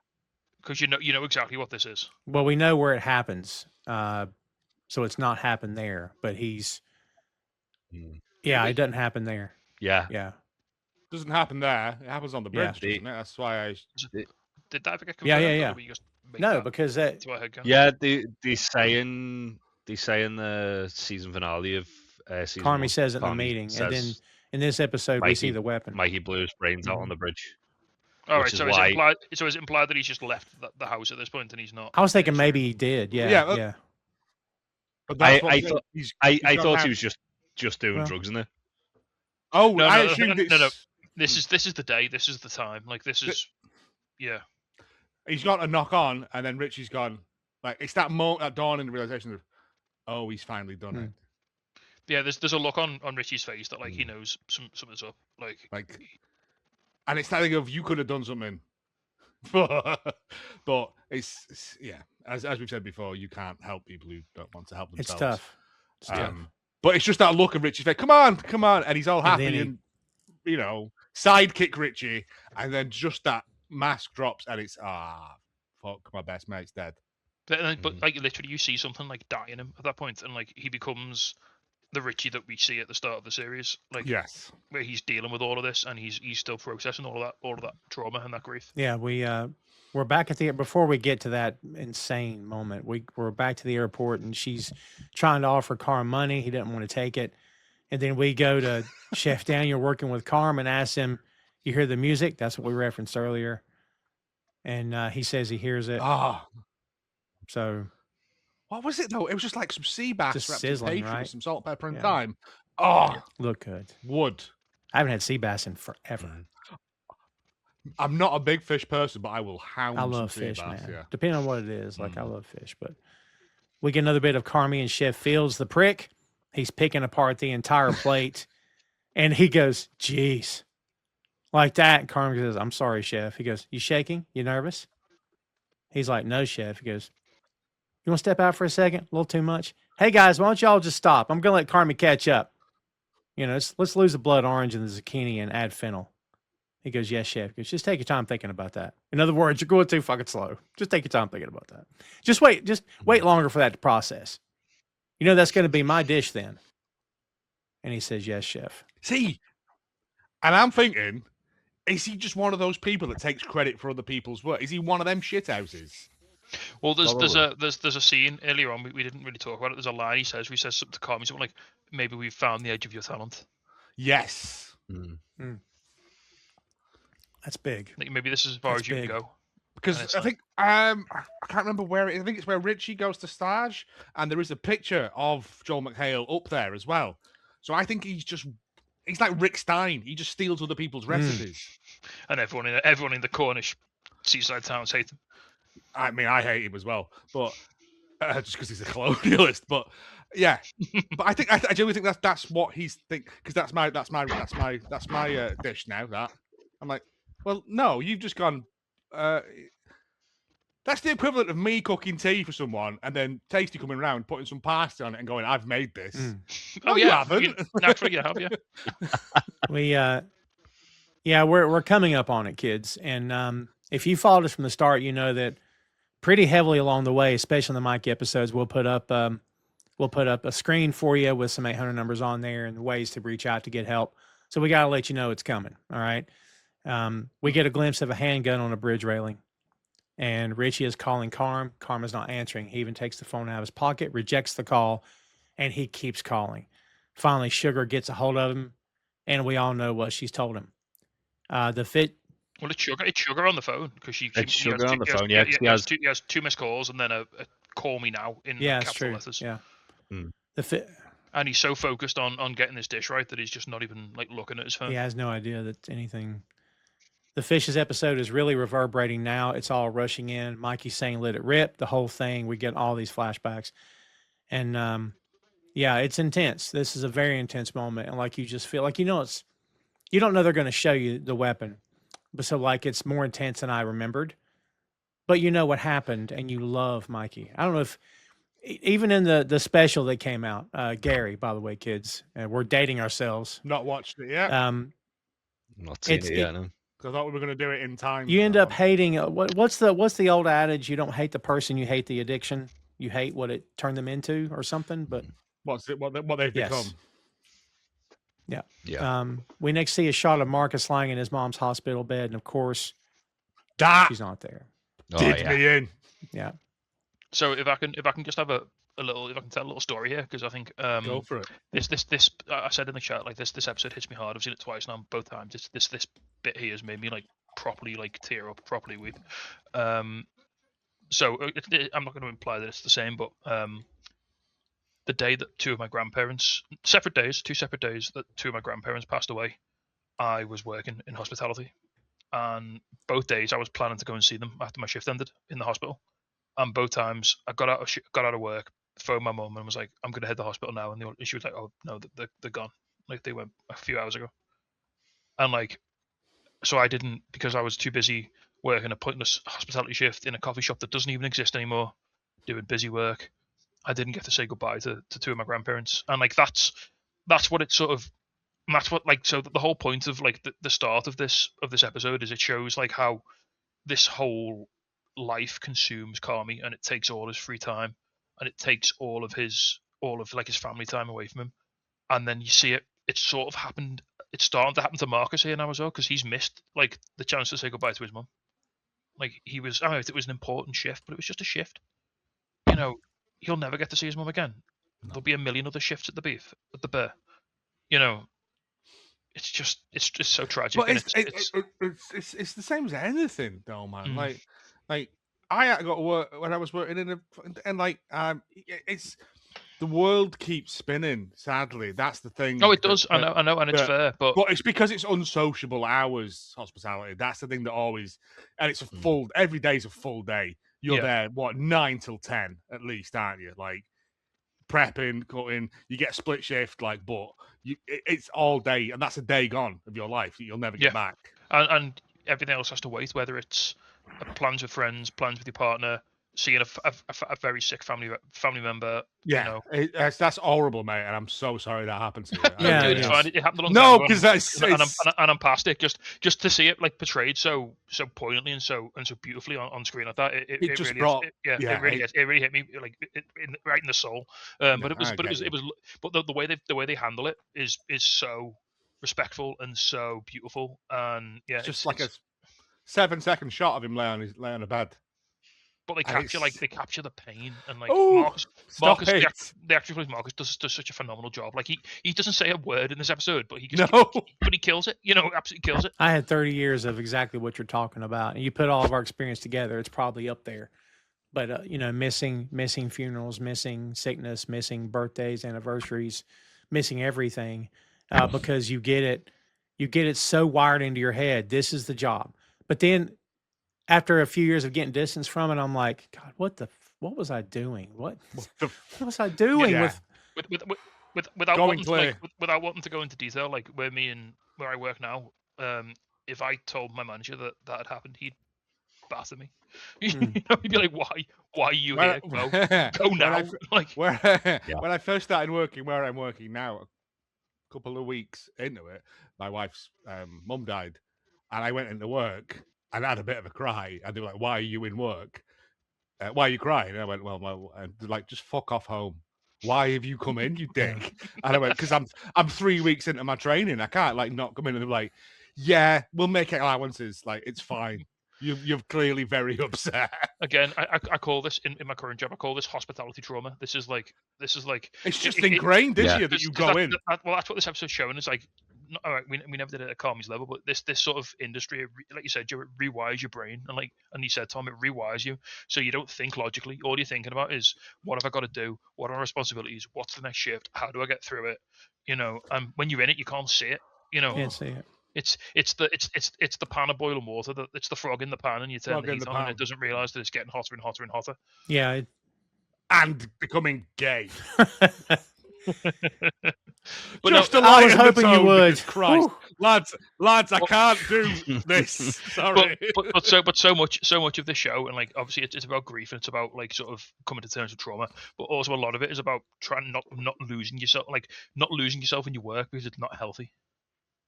because you know exactly what this is. Well, we know where it happens. So it's not happened there, but he's, Mm. yeah, it doesn't happen there. Yeah. Yeah. Doesn't happen there. It happens on the Yeah. bridge, doesn't it? That's why I. Did that ever get Yeah, confirmed? yeah, or yeah. did we just make No, that because to our head canon? Yeah, they say in the season finale of season Carmi one, says it in the Carmi meeting, and then says in this episode we see Mikey- the weapon. Mikey blew his brains out Mhm. on the bridge. All which right. is So why- is it implied that he's just left the house at this point and he's not? I was thinking finished? maybe he did. Yeah, Yeah, yeah. But that's what I I'm saying. thought He's I got thought that- he was just doing Well- drugs in it. Oh, No, I no, assumed no, it's. no. This is the day. This is the time. Like this is. Yeah. He's got a knock on, and then Richie's gone. Like it's that dawning realization of, oh, he's finally done it. Yeah, there's a look on Richie's face that like he knows something's up. Like And it's that thing of you could have done something, but it's yeah. As we've said before, you can't help people who don't want to help It's themselves. tough. It's tough. But it's just that look of Richie's face. Come on, and he's all And happy then and, sidekick Richie, and then just that mask drops, and it's fuck, my best mate's dead. but like literally you see something like die in him at that point, and like he becomes the Richie that we see at the start of the series. Like Yes. where he's dealing with all of this and he's still processing all of that trauma and that grief. Yeah, we're back at the before we get to that insane moment. We're back to the airport and she's trying to offer Carm money. He didn't want to take it, and then we go to Chef Daniel working with Carm and ask him, "You hear the music?" That's what we referenced earlier, and he says he hears it. So What was it though? It was just like some sea bass Just wrapped sizzling, in bacon right? with some salt, pepper, and Yeah. thyme. look good. Wood. I haven't had sea bass in forever. I'm not a big fish person, but I will hound I some love sea fish, bass. man. Yeah. Depending on what it is, like I love fish. But we get another bit of Carmi and Chef Fields the prick. He's picking apart the entire plate, and he goes, "Jeez," like that. And Carmi says, "I'm sorry, Chef." He goes, "You shaking? You nervous?" He's like, "No, Chef." He goes, "You want to step out for a second? A little too much." Hey guys, why don't y'all just stop? I'm gonna let Carmi catch up. Let's lose the blood orange and the zucchini and add fennel. He goes, "Yes, Chef." He goes, "Just take your time thinking about that." In other words, you're going too fucking slow. Just take your time thinking about that. Just wait longer for that to process. That's going to be my dish then. And he says, "Yes, Chef." See, and I'm thinking, is he just one of those people that takes credit for other people's work? Is he one of them shithouses? Well, there's a scene earlier on we didn't really talk about it. There's a line he says something to Carmi, something like, "Maybe we've found the edge of your talent." Yes. That's big. Like maybe this is as far That's as you big. can go. Because I think I can't remember where I think it's where Richie goes to stage, and there is a picture of Joel McHale up there as well. So I think he's like Rick Stein. He just steals other people's recipes. And everyone in the Cornish seaside towns hate him. I mean, I hate him as well, but just because he's a colonialist. But yeah, but I genuinely think that's what he's think because that's my dish now. That I'm like, well, no, you've just gone. That's the equivalent of me cooking tea for someone and then Tasty coming around, putting some pasta on it and going, "I've made this." No, you haven't. Naturally, you have, yeah. We're coming up on it, kids. And if you followed us from the start, you know that pretty heavily along the way, especially in the Mike episodes, we'll put up a screen for you with some 800 numbers on there and ways to reach out to get help. So we got to let you know it's coming. All right. We get a glimpse of a handgun on a bridge railing. And Richie is calling Carm. Carm is not answering. He even takes the phone out of his pocket, rejects the call, and he keeps calling. Finally, Sugar gets a hold of him, and we all know what she's told him. Well, it's Sugar on the phone because It's Sugar on the phone. Yeah, he has two missed calls and then a call me now in capital letters. Yeah. And he's so focused on getting this dish right that he's just not even like looking at his phone. He has no idea that anything. The Fishes episode is really reverberating now. It's all rushing in. Mikey's saying, "Let it rip." The whole thing. We get all these flashbacks. And it's intense. This is a very intense moment. And like you just feel like, you don't know they're going to show you the weapon. But so like it's more intense than I remembered. But you know what happened and you love Mikey. I don't know if even in the special that came out, Gary, by the way, kids, we're dating ourselves. Not watched it yet. Not seen it yet, no. I thought we were going to do it in time. You end up hating what's the old adage? You don't hate the person, you hate the addiction. You hate what it turned them into, or something. But what they've become. Yeah. We next see a shot of Marcus lying in his mom's hospital bed, and of course, she's not there. Did me in. Yeah. So if I can just have tell a little story here, because I think go for it. This I said in the chat, like this episode hits me hard. I've seen it twice now, both times. This bit here has made me like properly like tear up, properly weep. So I'm not going to imply that it's the same, but the day that two separate days that two of my grandparents passed away, I was working in hospitality, and both days I was planning to go and see them after my shift ended in the hospital. And both times I got out of work, phoned my mum and was like, "I'm going to head to the hospital now," and she was like, "Oh no, they're gone. Like they went a few hours ago." And like, so I didn't, because I was too busy working a pointless hospitality shift in a coffee shop that doesn't even exist anymore, doing busy work. I didn't get to say goodbye to two of my grandparents, and like that's what it's sort of. And that's what, like, so the whole point of like the start of this episode is it shows like how this whole life consumes Carmi, and it takes all his free time, and it takes all of his family time away from him. And then you see it's sort of happened. It's starting to happen to Marcus here now as well, because he's missed like the chance to say goodbye to his mum. Like I don't know if it was an important shift, but it was just a shift. You know, he'll never get to see his mum again. No. There'll be a million other shifts at the bear. You know, it's just so tragic. But it's the same as anything, though, man. Like I got to work when I was working it's the world keeps spinning. Sadly, that's the thing. Oh, it does. I know, and it's fair, but it's because it's unsociable hours. Hospitality. That's the thing that always, and it's a full. Every day's a full day. You're there 9 till 10 at least, aren't you? Like prepping, cutting. You get a split shift, but it's all day, and that's a day gone of your life that you'll never get back. And everything else has to wait. Whether it's plans with friends, plans with your partner, seeing a very sick family member. Yeah, you know. That's horrible, mate, and I'm so sorry that happened to you. It's fine. It happened a long time ago. Because and I'm past it. Just to see it like portrayed so poignantly and so beautifully on screen like that. It really hit me like right in the soul. But the way they handle it is so respectful and so beautiful. And it's just like a 7-second shot of him laying on a bed. But they capture the pain, and like Oh, stop Marcus, it. the actor who plays Marcus does such a phenomenal job. Like he doesn't say a word in this episode, but he kills it. Absolutely kills it. I had 30 years of exactly what you're talking about, and you put all of our experience together, it's probably up there. But missing funerals, missing sickness, missing birthdays, anniversaries, missing everything, because you get it so wired into your head. This is the job. But then after a few years of getting distance from it, I'm like, God, what was I doing? What was I doing Yeah. without Going without wanting to go into detail, like where I work now, if I told my manager that had happened, he'd batter me. He'd be like, why are you here? Go now. When I first started working where I'm working now, a couple of weeks into it, my wife's mum died, and I went into work and I had a bit of a cry, and they were like, "Why are you in work? Why are you crying?" And I went, "Well," and they're like, "Just fuck off home. Why have you come in, you dick?" And I went, "Because I'm 3 weeks into my training. I can't like not come in." And they're like, "Yeah, we'll make allowances. Like it's fine. You're clearly very upset." Again, I call this in my current job. I call this hospitality trauma. This is like it's just ingrained this year that you go in. Well, that's what this episode's showing. It's like, all right, we never did it at Carmi's level, but this sort of industry, like you said, Joe, it rewires your brain, and you said, Tom, it rewires you, so you don't think logically. All you're thinking about is, what have I got to do? What are my responsibilities? What's the next shift? How do I get through it? When you're in it, you can't see it. Can't see it. It's the pan of boiling water. It's the frog in the pan, and you turn the heat on, and it doesn't realize that it's getting hotter and hotter and hotter. Yeah. And becoming gay. But just I was hoping you would. Christ, lads, I can't do this. Sorry. But so much of the show, and like obviously it's about grief, and it's about like sort of coming to terms with trauma, but also a lot of it is about trying not losing yourself, like not losing yourself in your work because it's not healthy.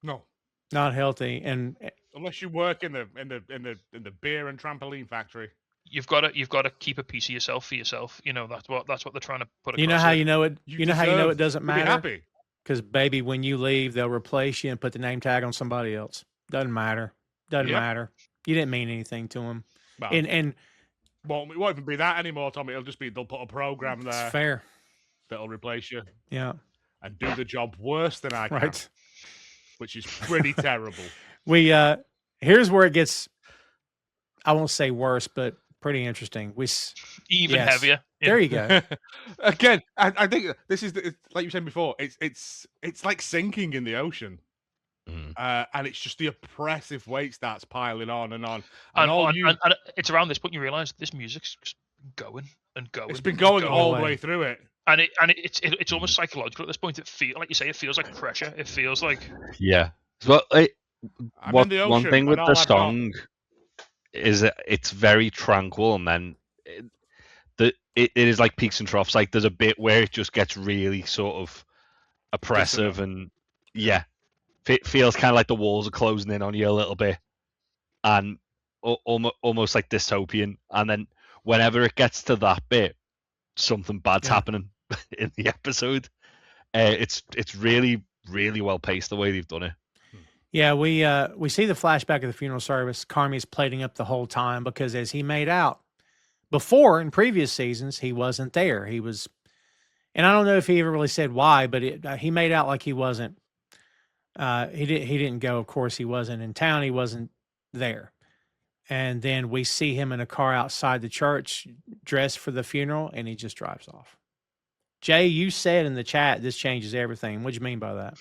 No. Not healthy, and unless you work in the beer and trampoline factory, you've got to keep a piece of yourself for yourself. That's what they're trying to put across. You know how you know it. You know how you know it doesn't matter. Be happy. Because baby, when you leave, they'll replace you and put the name tag on somebody else. Doesn't matter. Doesn't matter. You didn't mean anything to them. Well, and well, it won't even be that anymore, Tommy. It'll just be they'll put a program there. It's fair. That'll replace you. Yeah. And do the job worse than I can. Right. Which is pretty terrible. Here's where it gets, I won't say worse, but pretty interesting. Even heavier. Yeah. There you go. Again, I think this is like you said before. It's like sinking in the ocean, and it's just the oppressive weight starts piling on and on. And it's around this point you realize this music's just going and going. It's been going all the way through it. And it's almost psychological at this point. It feels like pressure. It feels like Well, one thing with the song is that it's very tranquil, and then it is like peaks and troughs. Like there's a bit where it just gets really sort of oppressive, and it feels kind of like the walls are closing in on you a little bit, and almost like dystopian. And then whenever it gets to that bit, something bad's happening in the episode. It's really, really well paced the way they've done it. Yeah, we see the flashback of the funeral service. Carmi's plating up the whole time because, as he made out before in previous seasons, he wasn't there. He was, and I don't know if he ever really said why, but he made out like he wasn't. He didn't go. Of course, he wasn't in town. He wasn't there. And then we see him in a car outside the church, dressed for the funeral, and he just drives off. Jay, you said in the chat this changes everything. What do you mean by that?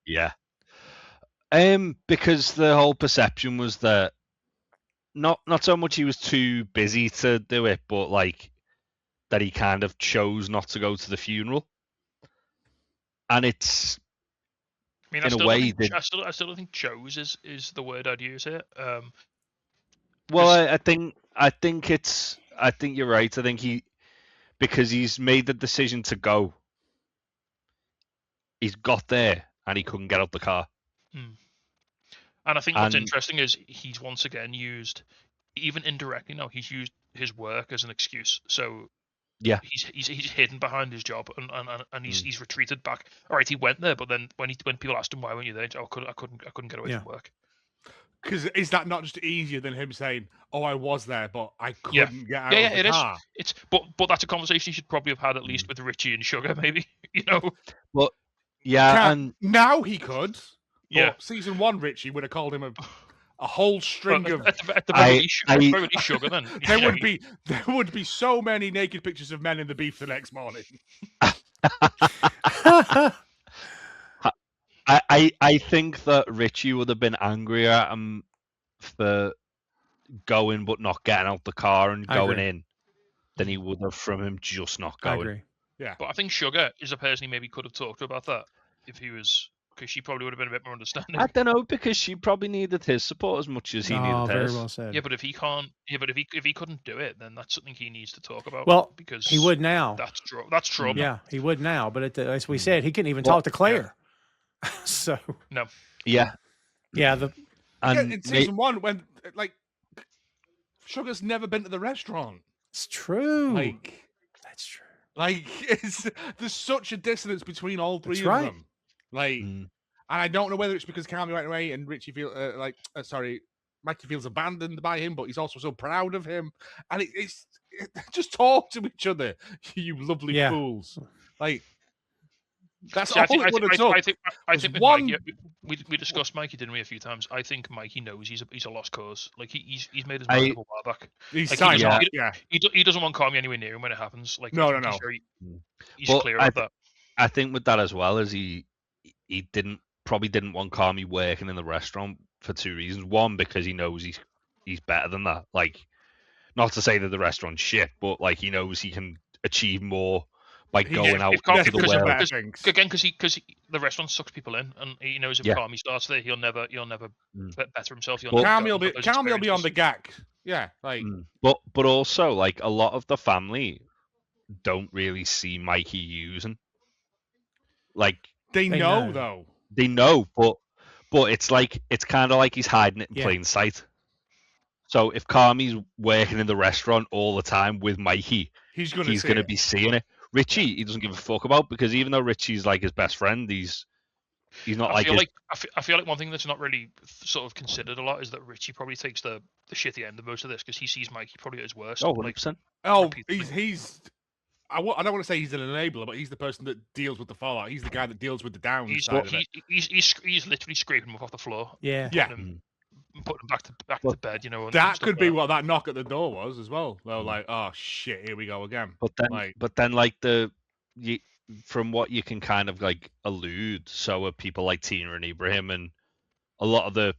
Yeah. Because the whole perception was that not so much he was too busy to do it, but like that he kind of chose not to go to the funeral. And it's I still don't think chose is the word I'd use here. Well, I think you're right. I think because he's made the decision to go, he's got there and he couldn't get out the car. And I think what's interesting is he's once again used, even indirectly now, he's used his work as an excuse. So yeah, he's hidden behind his job and he's retreated back. All right, he went there, but then when people asked him why weren't you there, I couldn't get away from work. Because is that not just easier than him saying, "Oh, I was there, but I Yeah. couldn't get out Yeah, of the it is. car"? It's but that's a conversation you should probably have had at least with Richie and Sugar, maybe. You know. But yeah, and Now he could. Yeah. But season 1, Richie would have called him a whole string Well, of. at the very least, Sugar. Then There would be so many naked pictures of men in the beef the next morning. I think that Richie would have been angrier at him for going but not getting out the car and I going agree. in than he would have from him just not I going. agree. Yeah. But I think Sugar is a person he maybe could have talked to about that if he was, because she probably would have been a bit more understanding. I don't know, because she probably needed his support as much as he Oh, needed very hers. well said. Yeah, but if he can't, if he couldn't do it, then that's something he needs to talk about. Well, because he would now. That's trauma. Yeah, he would now. But as we said, he couldn't even talk to Claire. So No. Yeah. yeah, And in season 1, when Sugar's never been to the restaurant. it's true. That's true. There's such a dissonance between all three That's of right. them. And I don't know whether it's because Carmi went away and Richie Mikey feels abandoned by him, but he's also so proud of him. And it's just talk to each other, you lovely fools. That's all it would have took. I think with Mikey, we discussed Mikey, didn't we, a few times? I think Mikey knows he's a lost cause. Like he's made his mind up a while back. He's like, signed up. He doesn't want Carmi anywhere near him when it happens. Like no. He's clear about that. I think with that as well is he probably didn't want Carmi working in the restaurant for 2 reasons. One, because he knows he's better than that. Like, not to say that the restaurant's shit, but like he knows he can achieve more by going out into the world. Again, because the restaurant sucks people in, and he knows if Carmi starts there, he'll never better himself. Carmi will be on the gack. Yeah, but also like a lot of the family don't really see Mikey using. Like they know though. They know, but it's like it's kind of like he's hiding it in plain sight. So if Carmi's working in the restaurant all the time with Mikey, he's gonna be seeing it. Richie, he doesn't give a fuck about, because even though Richie's like his best friend, he's not I feel like one thing that's not really sort of considered a lot is that Richie probably takes the shitty end of most of this, because he sees Mikey probably at his worst. Oh, 100%. He's. I don't want to say he's an enabler, but he's the person that deals with the fallout. He's the guy that deals with the downside of it. He's literally scraping him off the floor. Yeah. Putting him back to bed, you know. That could be what that knock at the door was as well. They were like, "Oh shit, here we go again." But then, from what you can kind of like allude, so are people like Tina and Ibrahim and a lot of the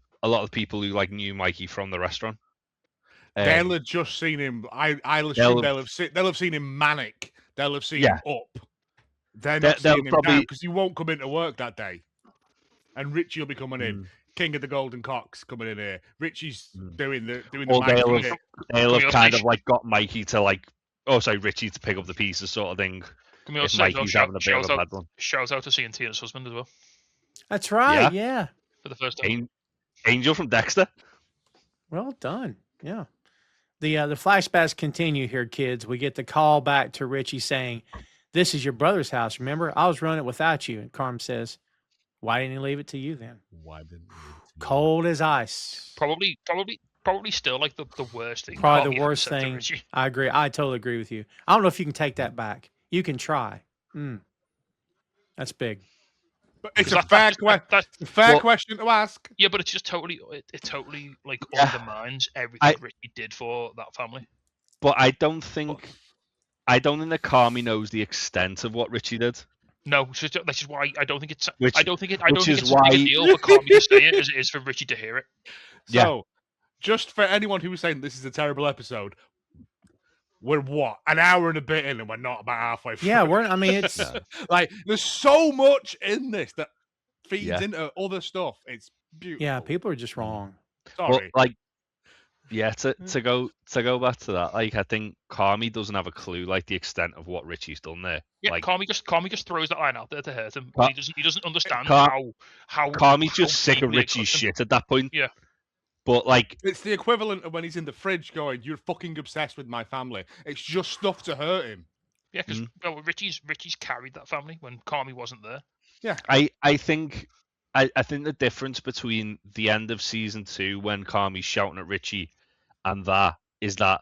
people who like knew Mikey from the restaurant. They'll have just seen him. I'll assume they'll have seen him manic. They'll have seen him up. They're not seeing him down, because he won't come into work that day. And Richie will be coming in. King of the Golden Cocks coming in here. Richie's doing the. They'll have kind of like got Mikey to like. Oh, sorry, Richie to pick up the pieces, sort of thing. Can we also Mikey's having a bit of a bad one. Shout out to seeing Tina's husband as well. That's right. Yeah. For the first time. Angel from Dexter. Well done. Yeah. The flashbacks continue here, kids. We get the call back to Richie saying, "This is your brother's house. Remember, I was running it without you." And Carm says, "Why didn't he leave it to you then?" Why didn't he leave it to you? Cold as ice. Probably still like the worst thing. Probably the worst thing. I agree. I totally agree with you. I don't know if you can take that back. You can try. That's big. But it's a fair question to ask. Yeah, but it's just totally like undermines everything Richie did for that family. But I don't think that Carmi knows the extent of what Richie did. No, this is why I don't think it's. Which I don't think it's a why... big deal for Carmi to say it as it is for Richie to hear it. So, just for anyone who was saying this is a terrible episode, we're an hour and a bit in, and we're not about halfway through. Yeah, it's like there's so much in this that feeds into other stuff. It's beautiful. Yeah, people are just wrong. Sorry. But, to go back to that, like I think Carmi doesn't have a clue like the extent of what Richie's done there. Yeah, like, Carmi just throws the iron out there to hurt him. He doesn't understand how Carmi's how just sick of Richie's shit at that point. Yeah. But like, it's the equivalent of when he's in the fridge going, "You're fucking obsessed with my family." It's just stuff to hurt him. Yeah, because Richie's carried that family when Carmi wasn't there. Yeah, I think I think the difference between the end of season 2 when Carmi's shouting at Richie and that is that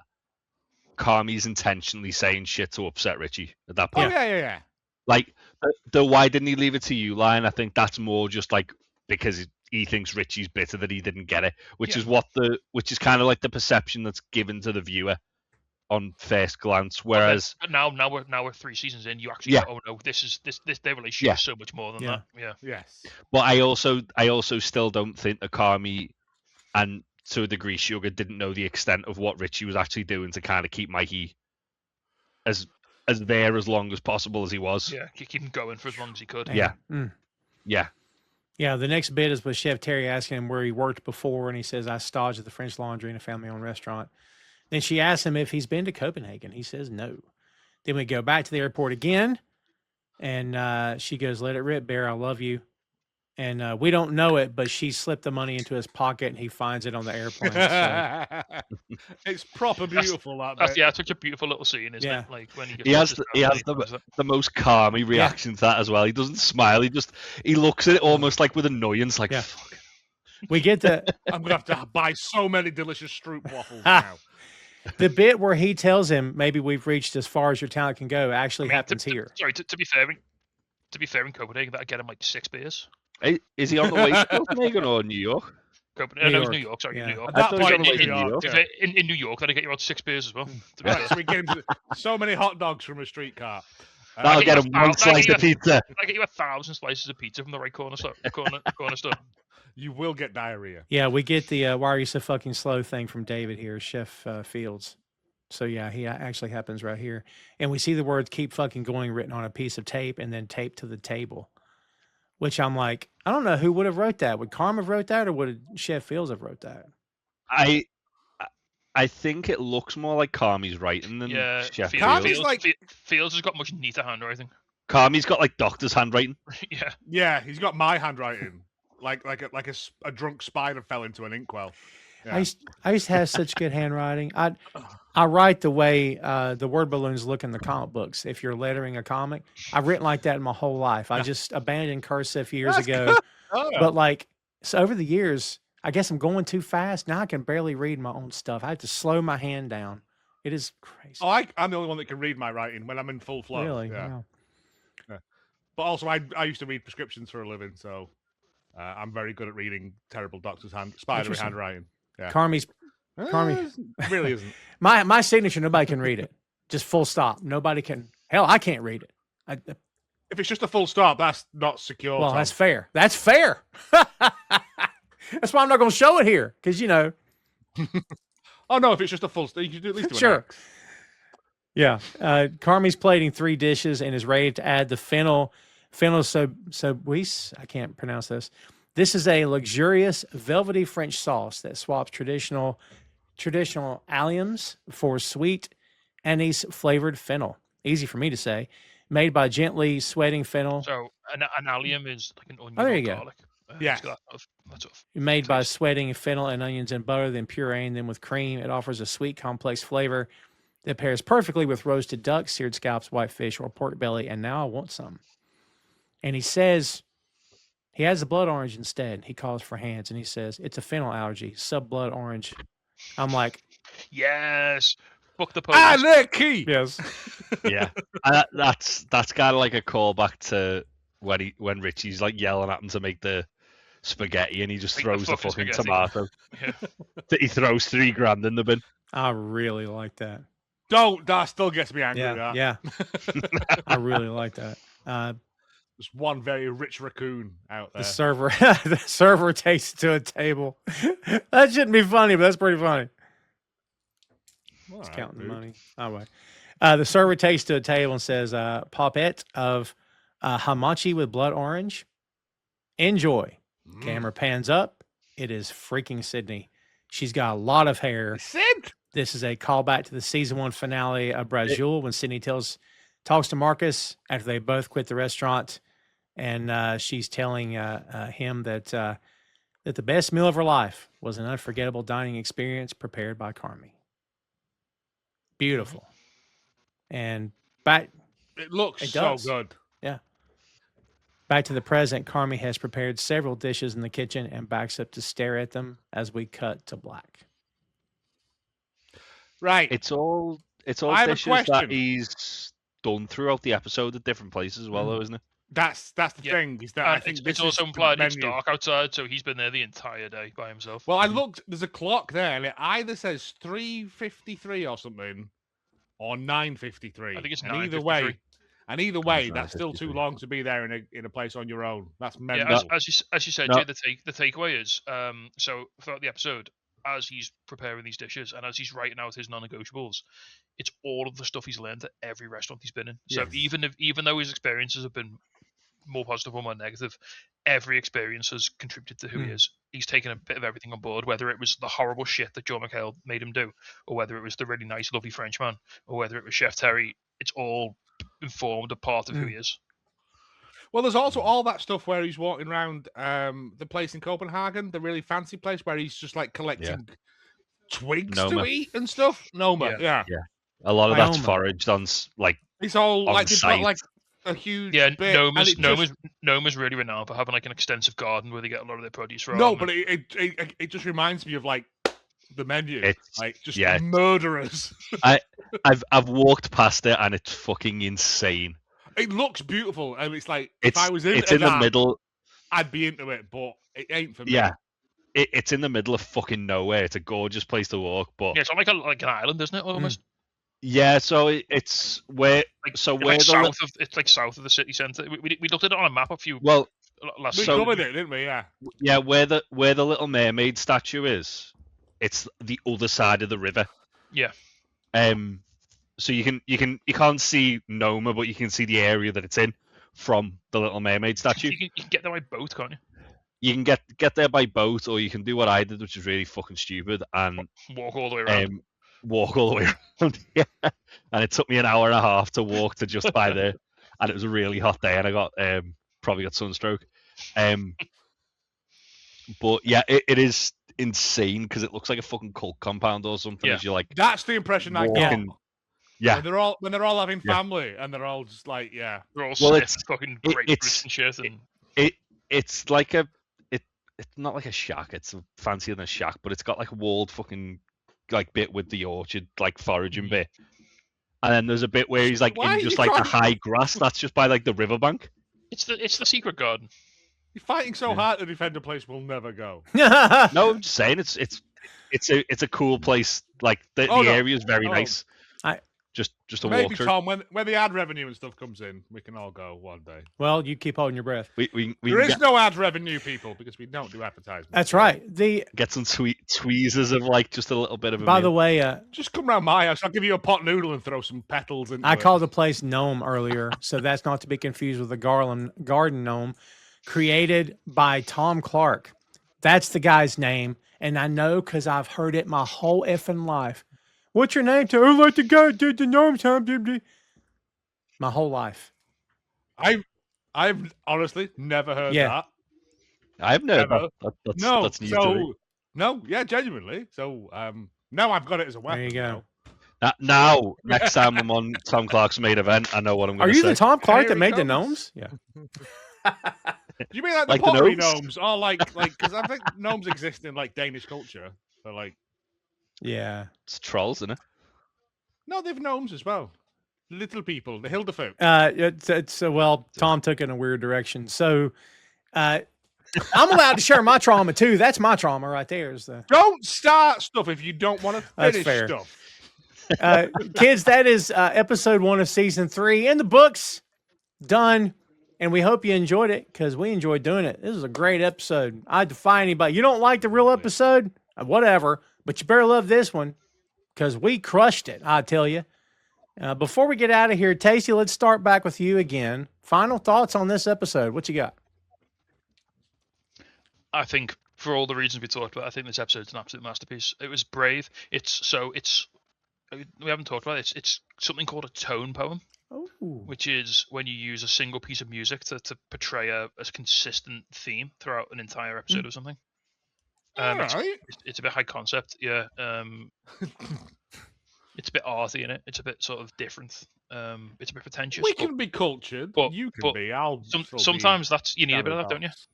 Carmi's intentionally saying shit to upset Richie at that Oh point. yeah. Like the why didn't he leave it to you line, I think that's more just like because he thinks Richie's bitter that he didn't get it, which is kind of like the perception that's given to the viewer on first glance. Whereas but now we're 3 seasons in. You actually Yeah. go, oh no, this their relationship Yeah. is so much more than Yeah. that. Yeah. Yes. But I also still don't think that Carmi and to a degree Sugar didn't know the extent of what Richie was actually doing to kind of keep Mikey as there as long as possible as he was. Yeah, keep him going for as long as he could. Yeah. Mm. Yeah. Yeah, the next bit is with Chef Terry asking him where he worked before, and he says, I staged at the French Laundry in a family-owned restaurant. Then she asks him if he's been to Copenhagen. He says no. Then we go back to the airport again, and she goes, let it rip, Bear, I love you. And we don't know it, but she slipped the money into his pocket, and he finds it on the airplane. So, It's proper beautiful. That's such a beautiful little scene, isn't Yeah. it? Like when He has the most calmy reaction to that as well. He doesn't smile. He looks at it almost like with annoyance, like Yeah. fuck. we get the I'm gonna have to buy so many delicious Stroop waffles now. the bit where he tells him maybe we've reached as far as your talent can go actually happens here. Sorry, to be fair, in Copenhagen, that'd get him like 6 beers. Is he on the way to Copenhagen or New York? Copenhagen, New no, it was York. New York. Sorry, Yeah. New York. At that I thought he was point, on the way in to New New York, York. yeah. In New York, that'd get you about 6 beers as well. To be Right, fair. so we get him so many hot dogs from a streetcar. That'll get him one slice of pizza. I get you 1,000 slices of pizza from the right corner store. You will get diarrhea. Yeah, we get the why are you so fucking slow thing from David here, Chef Fields. So yeah, he actually happens right here. And we see the words keep fucking going written on a piece of tape and then taped to the table. Which I'm like, I don't know who would have wrote that. Would Carm have wrote that or would Chef Fields have wrote that? I think it looks more like Carmi's writing than Chef Fields. Fields has got much neater handwriting. Carmi's got like doctor's handwriting. Yeah. Yeah, he's got my handwriting. Like a drunk spider fell into an inkwell. Yeah. I used to have such good handwriting. I write the way the word balloons look in the comic books. If you're lettering a comic, I've written like that in my whole life. I just abandoned cursive years ago. Oh, yeah. But like, so over the years, I guess I'm going too fast. Now I can barely read my own stuff. I have to slow my hand down. It is crazy. Oh, I'm the only one that can read my writing when I'm in full flow. Really? Yeah. Wow. But also, I used to read prescriptions for a living, so I'm very good at reading terrible doctor's spidery Interesting. handwriting. Yeah. Carmi, It really isn't. my signature, nobody can read it. Just full stop. Nobody can. Hell, I can't read it. If it's just a full stop, that's not secure. Well, Tom. that's fair. That's fair. That's why I'm not going to show it here because Oh no, if it's just a full stop, you can do at least do an Sure. X. Yeah. Carmi's plating 3 dishes and is ready to add the fennel sobouisse. I can't pronounce this. This is a luxurious velvety French sauce that swaps traditional alliums for sweet anise flavored fennel. Easy for me to say. Made by gently sweating fennel. So an allium is like an onion Oh, there or you go. garlic. Yeah. It's got that sort of Made by taste. sweating fennel and onions and butter, then pureeing them with cream. It offers a sweet, complex flavor that pairs perfectly with roasted duck, seared scallops, white fish, or pork belly. And now I want some. And he says he has the blood orange instead. He calls for hands and he says it's a fennel allergy, sub-blood orange. I'm like, Yes. Book the post. Anarchy. yes. Yeah, that's kind of like a callback to when Richie's like yelling at him to make the spaghetti and he just Make the throws the fucking fucking spaghetti. tomato. Yeah. He throws $3,000 in the bin. I really like that. That still gets me angry. Yeah, that. yeah. I really like that. There's one very rich raccoon out there. The server takes it to a table. That shouldn't be funny, but that's pretty funny. All He's right, counting the dude. money. Anyway, the server takes to a table and says, "Poppet of hamachi with blood orange. Enjoy." Mm. Camera pans up. It is freaking Sydney. She's got a lot of hair. Sid. This is a callback to the season 1 finale of Brazil when Sydney talks to Marcus after they both quit the restaurant, and she's telling him that the best meal of her life was an unforgettable dining experience prepared by Carmi. Beautiful, and back It looks It so does. good. Yeah. Back to the present, Carmi has prepared several dishes in the kitchen and backs up to stare at them as we cut to black. Right. It's all I have a dishes that question. he's done throughout the episode at different places as well, though, isn't it? That's the Yeah. thing, is that I And think it's this also is implied the it's menu. dark outside, so he's been there the entire day by himself. Well, I looked. There's a clock there, and it either says 3:53 or something, or 9:53. I think it's and 9:53. either it's way, that's still too 9:53. long to be there in a place on your own. That's Yeah, mental. as you said, No. Jay, the takeaway is so throughout the episode, as he's preparing these dishes and as he's writing out his non-negotiables, it's all of the stuff he's learned at every restaurant he's been in. So Yes. even though his experiences have been more positive or more negative, every experience has contributed to who he is. He's taken a bit of everything on board, whether it was the horrible shit that Joe McHale made him do, or whether it was the really nice, lovely Frenchman, or whether it was Chef Terry. It's all informed a part of who he is. Well, there's also all that stuff where he's walking around the place in Copenhagen, the really fancy place where he's just like collecting twigs to Noma. eat and stuff. Noma, yeah. A lot of that's Noma. foraged on It's all On like they've got site. like a huge Yeah, bit. and it just- Noma's really renowned for having like an extensive garden where they get a lot of their produce from. No, but it just reminds me of like the menu. It's- like just yeah. murderers. I've walked past it and it's fucking insane. It looks beautiful, and it's like It's if I was it's into in the that, middle. I'd be into it, but it ain't for me. Yeah, it's in the middle of fucking nowhere. It's a gorgeous place to walk, but Yeah, it's on like an island, isn't it? Almost. yeah. So it's where Like, where like the it's like south of the city centre. We looked at it on a map a few well last We So- covered it, didn't we? Yeah. yeah where the Little Mermaid statue is. It's the other side of the river. Yeah. So you can't see Noma, but you can see the area that it's in from the Little Mermaid statue. You can get there by boat, can't you? You can get there by boat, or you can do what I did, which is really fucking stupid, and Walk all the way around. walk all the way around. Yeah. And it took me an hour and a half to walk to just by there, and it was a really hot day, and I got probably got sunstroke. But yeah, it is insane because it looks like a fucking cult compound or something. Yeah. As you're like That's the impression I got. walking. Yeah, When they're all having Yeah. family and they're all just like, yeah. They're all well, stiff, it's- fucking it- grapefruits it's- and shit. And it's like it's not like a shack. It's fancier than a shack, but it's got like a walled fucking like bit with the orchard, like foraging bit. And then there's a bit where he's like Why in are just you like the trying- high grass. That's just by like the riverbank. it's the secret garden. You're fighting so Yeah. hard to defend a place we'll never go. No, I'm just saying it's a cool place. Like the Oh, no. area is very Oh. nice. I- just a Maybe, walk through. Tom, when the ad revenue and stuff comes in, we can all go one day. Well, you keep holding your breath. We There can is no ad revenue, people, because we don't do advertisements. That's right. get some tweezers of like just a little bit of a By the meal. way, Just come round my house. I'll give you a pot noodle and throw some petals in. I called the place Gnome earlier, so that's not to be confused with the Garden Gnome, created by Tom Clark. That's the guy's name, and I know because I've heard it my whole effing life. What's your name? Oh, like the guy did the gnome time. My whole life. I've honestly never heard Yeah. that. I've never. Ever. That's No, that's new to me. no, yeah, genuinely. So now I've got it as a weapon. There you go. Now, next time I'm on Tom Clark's main event, I know what I'm Are going to you say. the Tom Clark Here that he made the comes. gnomes? Yeah. Do you mean like the Like the pottery gnomes? gnomes? Or like because I think gnomes exist in like Danish culture. So like Yeah. It's trolls, isn't it? no, they've gnomes as well. Little people, the Hildefolk. It's well, Tom took it in a weird direction. So, I'm allowed to share my trauma too. That's my trauma right there. Is the Don't start stuff if you don't want to That's finish fair. stuff. kids? That is episode 1 of season 3 in the books, done. And we hope you enjoyed it because we enjoyed doing it. This is a great episode. I defy anybody. You don't like the real episode, whatever, but you better love this one because we crushed it. I tell you. Before we get out of here, Tacey, let's start back with you again. Final thoughts on this episode. What you got? I think for all the reasons we talked about, I think this episode's an absolute masterpiece. It was brave. We haven't talked about it. It's something called a tone poem, Oh, which is when you use a single piece of music to portray a consistent theme throughout an entire episode or something. All It's, right. it's a bit high concept, yeah. It's a bit arty in it. It's a bit sort of different. It's a bit pretentious. We but- can be cultured. but- You can but be. I'll still be sometimes you need a bit of that, don't you? heterodox.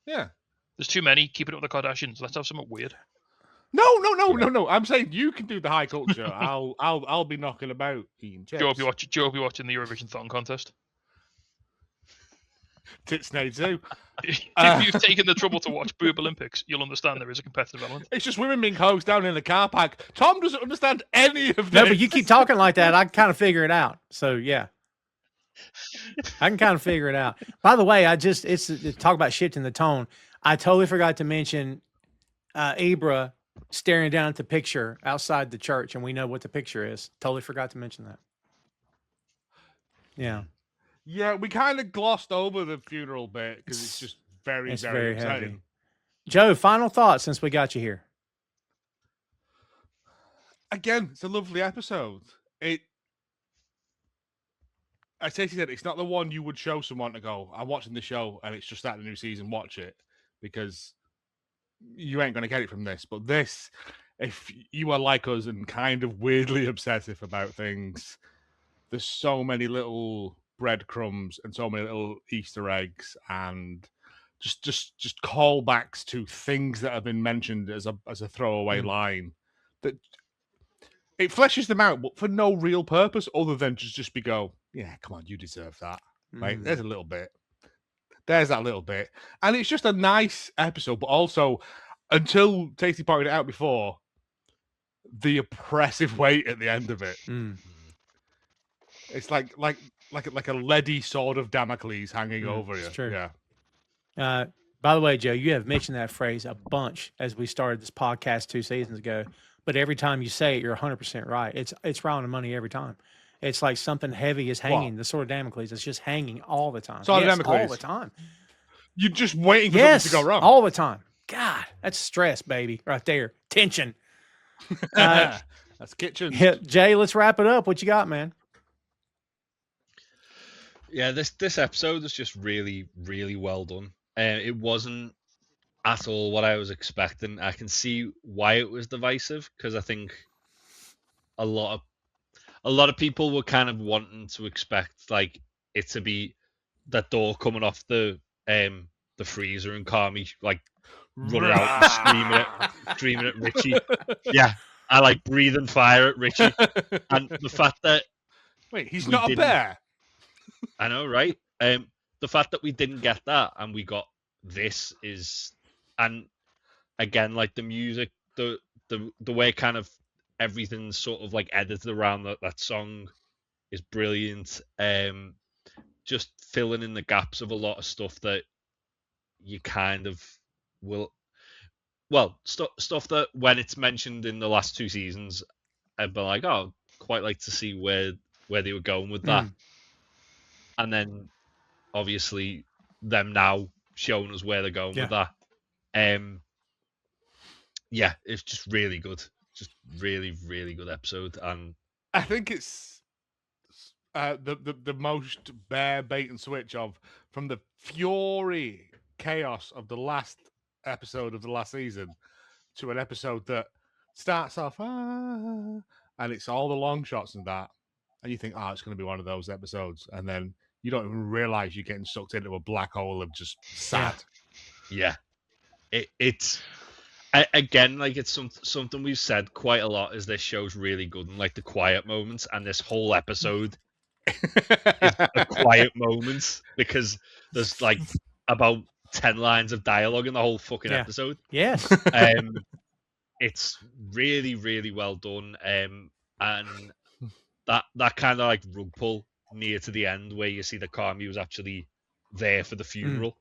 Yeah. There's too many. Keep it up with the Kardashians. Let's have something weird. No. I'm saying you can do the high culture. I'll be knocking about eating chips. Joe will be watching the Eurovision Song Contest. Titsnade Zoo. If you've taken the trouble to watch Boob Olympics, you'll understand there is a competitive element. It's just women being hosed down in the car park. Tom doesn't understand any of this. No, but you keep talking like that, I can kind of figure it out. So yeah, I can kind of figure it out. By the way, it's talk about shifting the tone. I totally forgot to mention Ibra staring down at the picture outside the church, and we know what the picture is. Totally forgot to mention that. Yeah. Yeah, we kind of glossed over the funeral bit because it's just very very upsetting. heavy. Joe, final thoughts since we got you here. Again, it's a lovely episode. I say to you, it's not the one you would show someone to go, I'm watching the show and it's just starting a new season, watch it, because you ain't going to get it from this. But this, if you are like us and kind of weirdly obsessive about things, there's so many little breadcrumbs and so many little Easter eggs and just callbacks to things that have been mentioned as a throwaway line that it fleshes them out, but for no real purpose other than just go, yeah, come on, you deserve that. Right? There's a little bit. There's that little bit. And it's just a nice episode, but also, until Tasty pointed it out before, the oppressive weight at the end of it. It's like a leady sword of Damocles hanging over you. It's true. Yeah. By the way, Joe, you have mentioned that phrase a bunch as we started this podcast 2 seasons ago. But every time you say it, you're 100% right. It's right on the money every time. It's like something heavy is hanging. The sword of Damocles is just hanging all the time. Sword of Yes, Damocles. all the time. You're just waiting for Yes, something to go wrong. all the time. God, that's stress, baby, right there. Tension. That's kitchen. Yeah, Jay, let's wrap it up. What you got, man? Yeah, this episode is just really, really well done. It wasn't at all what I was expecting. I can see why it was divisive, because I think a lot of people were kind of wanting to expect like it to be that door coming off the freezer and Carmi like running out and screaming at Richie. Yeah, I like breathing fire at Richie, and the fact that he's not a bear. I know, right? The fact that we didn't get that and we got this is, and again, like the music, the way kind of everything's sort of like edited around that song is brilliant. Just filling in the gaps of a lot of stuff that you kind of stuff that when it's mentioned in the last 2 seasons, I'd be like, oh, quite like to see where they were going with that. And then obviously them now showing us where they're going with that. Yeah, it's just really good. Just really, really good episode. And I think it's the most bare bait and switch of from the fury chaos of the last episode of the last season to an episode that starts off and it's all the long shots and that, and you think, it's going to be one of those episodes, and then you don't even realize you're getting sucked into a black hole of just sad. Yeah, it's again, like it's something we've said quite a lot, is this show's really good in like the quiet moments, and this whole episode is a quiet moment because there's like about 10 lines of dialogue in the whole fucking episode. Yes. It's really, really well done. And that kind of like rug pull near to the end where you see that Carmi was actually there for the funeral.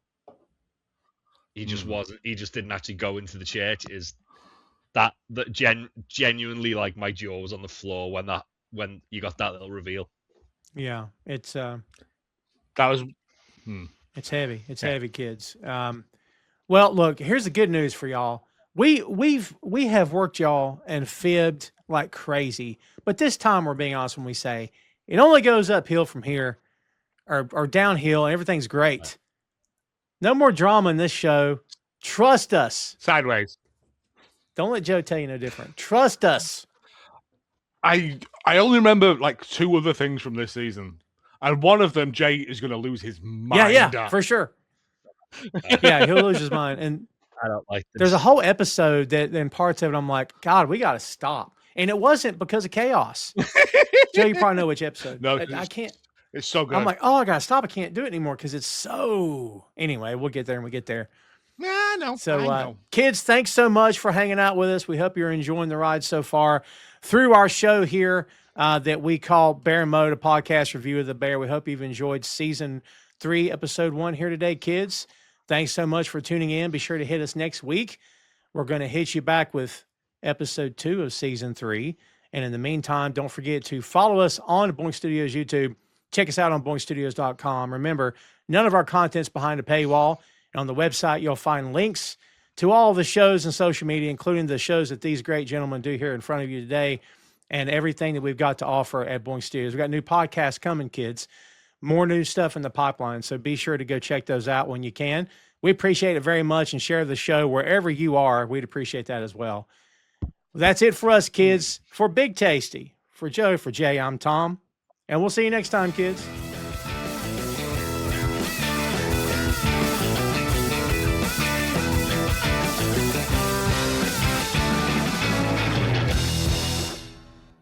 He just wasn't. He just didn't actually go into the church. Is that genuinely like my jaw was on the floor when you got that little reveal. Yeah, it's that was. It's heavy. It's heavy, kids. Well, look, here's the good news for y'all. We have worked y'all and fibbed like crazy, but this time we're being honest when we say it only goes uphill from here, or downhill, and everything's great. No more drama in this show. Trust us. Sideways. Don't let Joe tell you no different. Trust us. I only remember like 2 other things from this season, and one of them, Jay is going to lose his mind. Yeah, for sure. Yeah, he'll lose his mind. And I don't like this. there's a whole episode that in parts of it, I'm like, God, we got to stop. And it wasn't because of chaos. Joe, you probably know which episode. No, I can't. It's so good. I'm like, oh, I got to stop. I can't do it anymore because it's so. Anyway, we'll get there when we get there. nah, no. So, I know. kids, thanks so much for hanging out with us. We hope you're enjoying the ride so far through our show here that we call Bear Mode, a podcast review of the Bear. We hope you've enjoyed season 3, episode 1 here today, kids. Thanks so much for tuning in. Be sure to hit us next week. We're going to hit you back with episode 2 of season 3. And in the meantime, don't forget to follow us on Boink Studios YouTube. Check us out on boinkstudios.com. Remember, none of our content's behind a paywall. And on the website, you'll find links to all the shows and social media, including the shows that these great gentlemen do here in front of you today and everything that we've got to offer at Boink Studios. We've got new podcasts coming, kids. More new stuff in the pipeline. So be sure to go check those out when you can. We appreciate it very much, and share the show wherever you are. We'd appreciate that as well. That's it for us, kids. For Big Tasty, for Joe, for Jay, I'm Tom. And we'll see you next time, kids.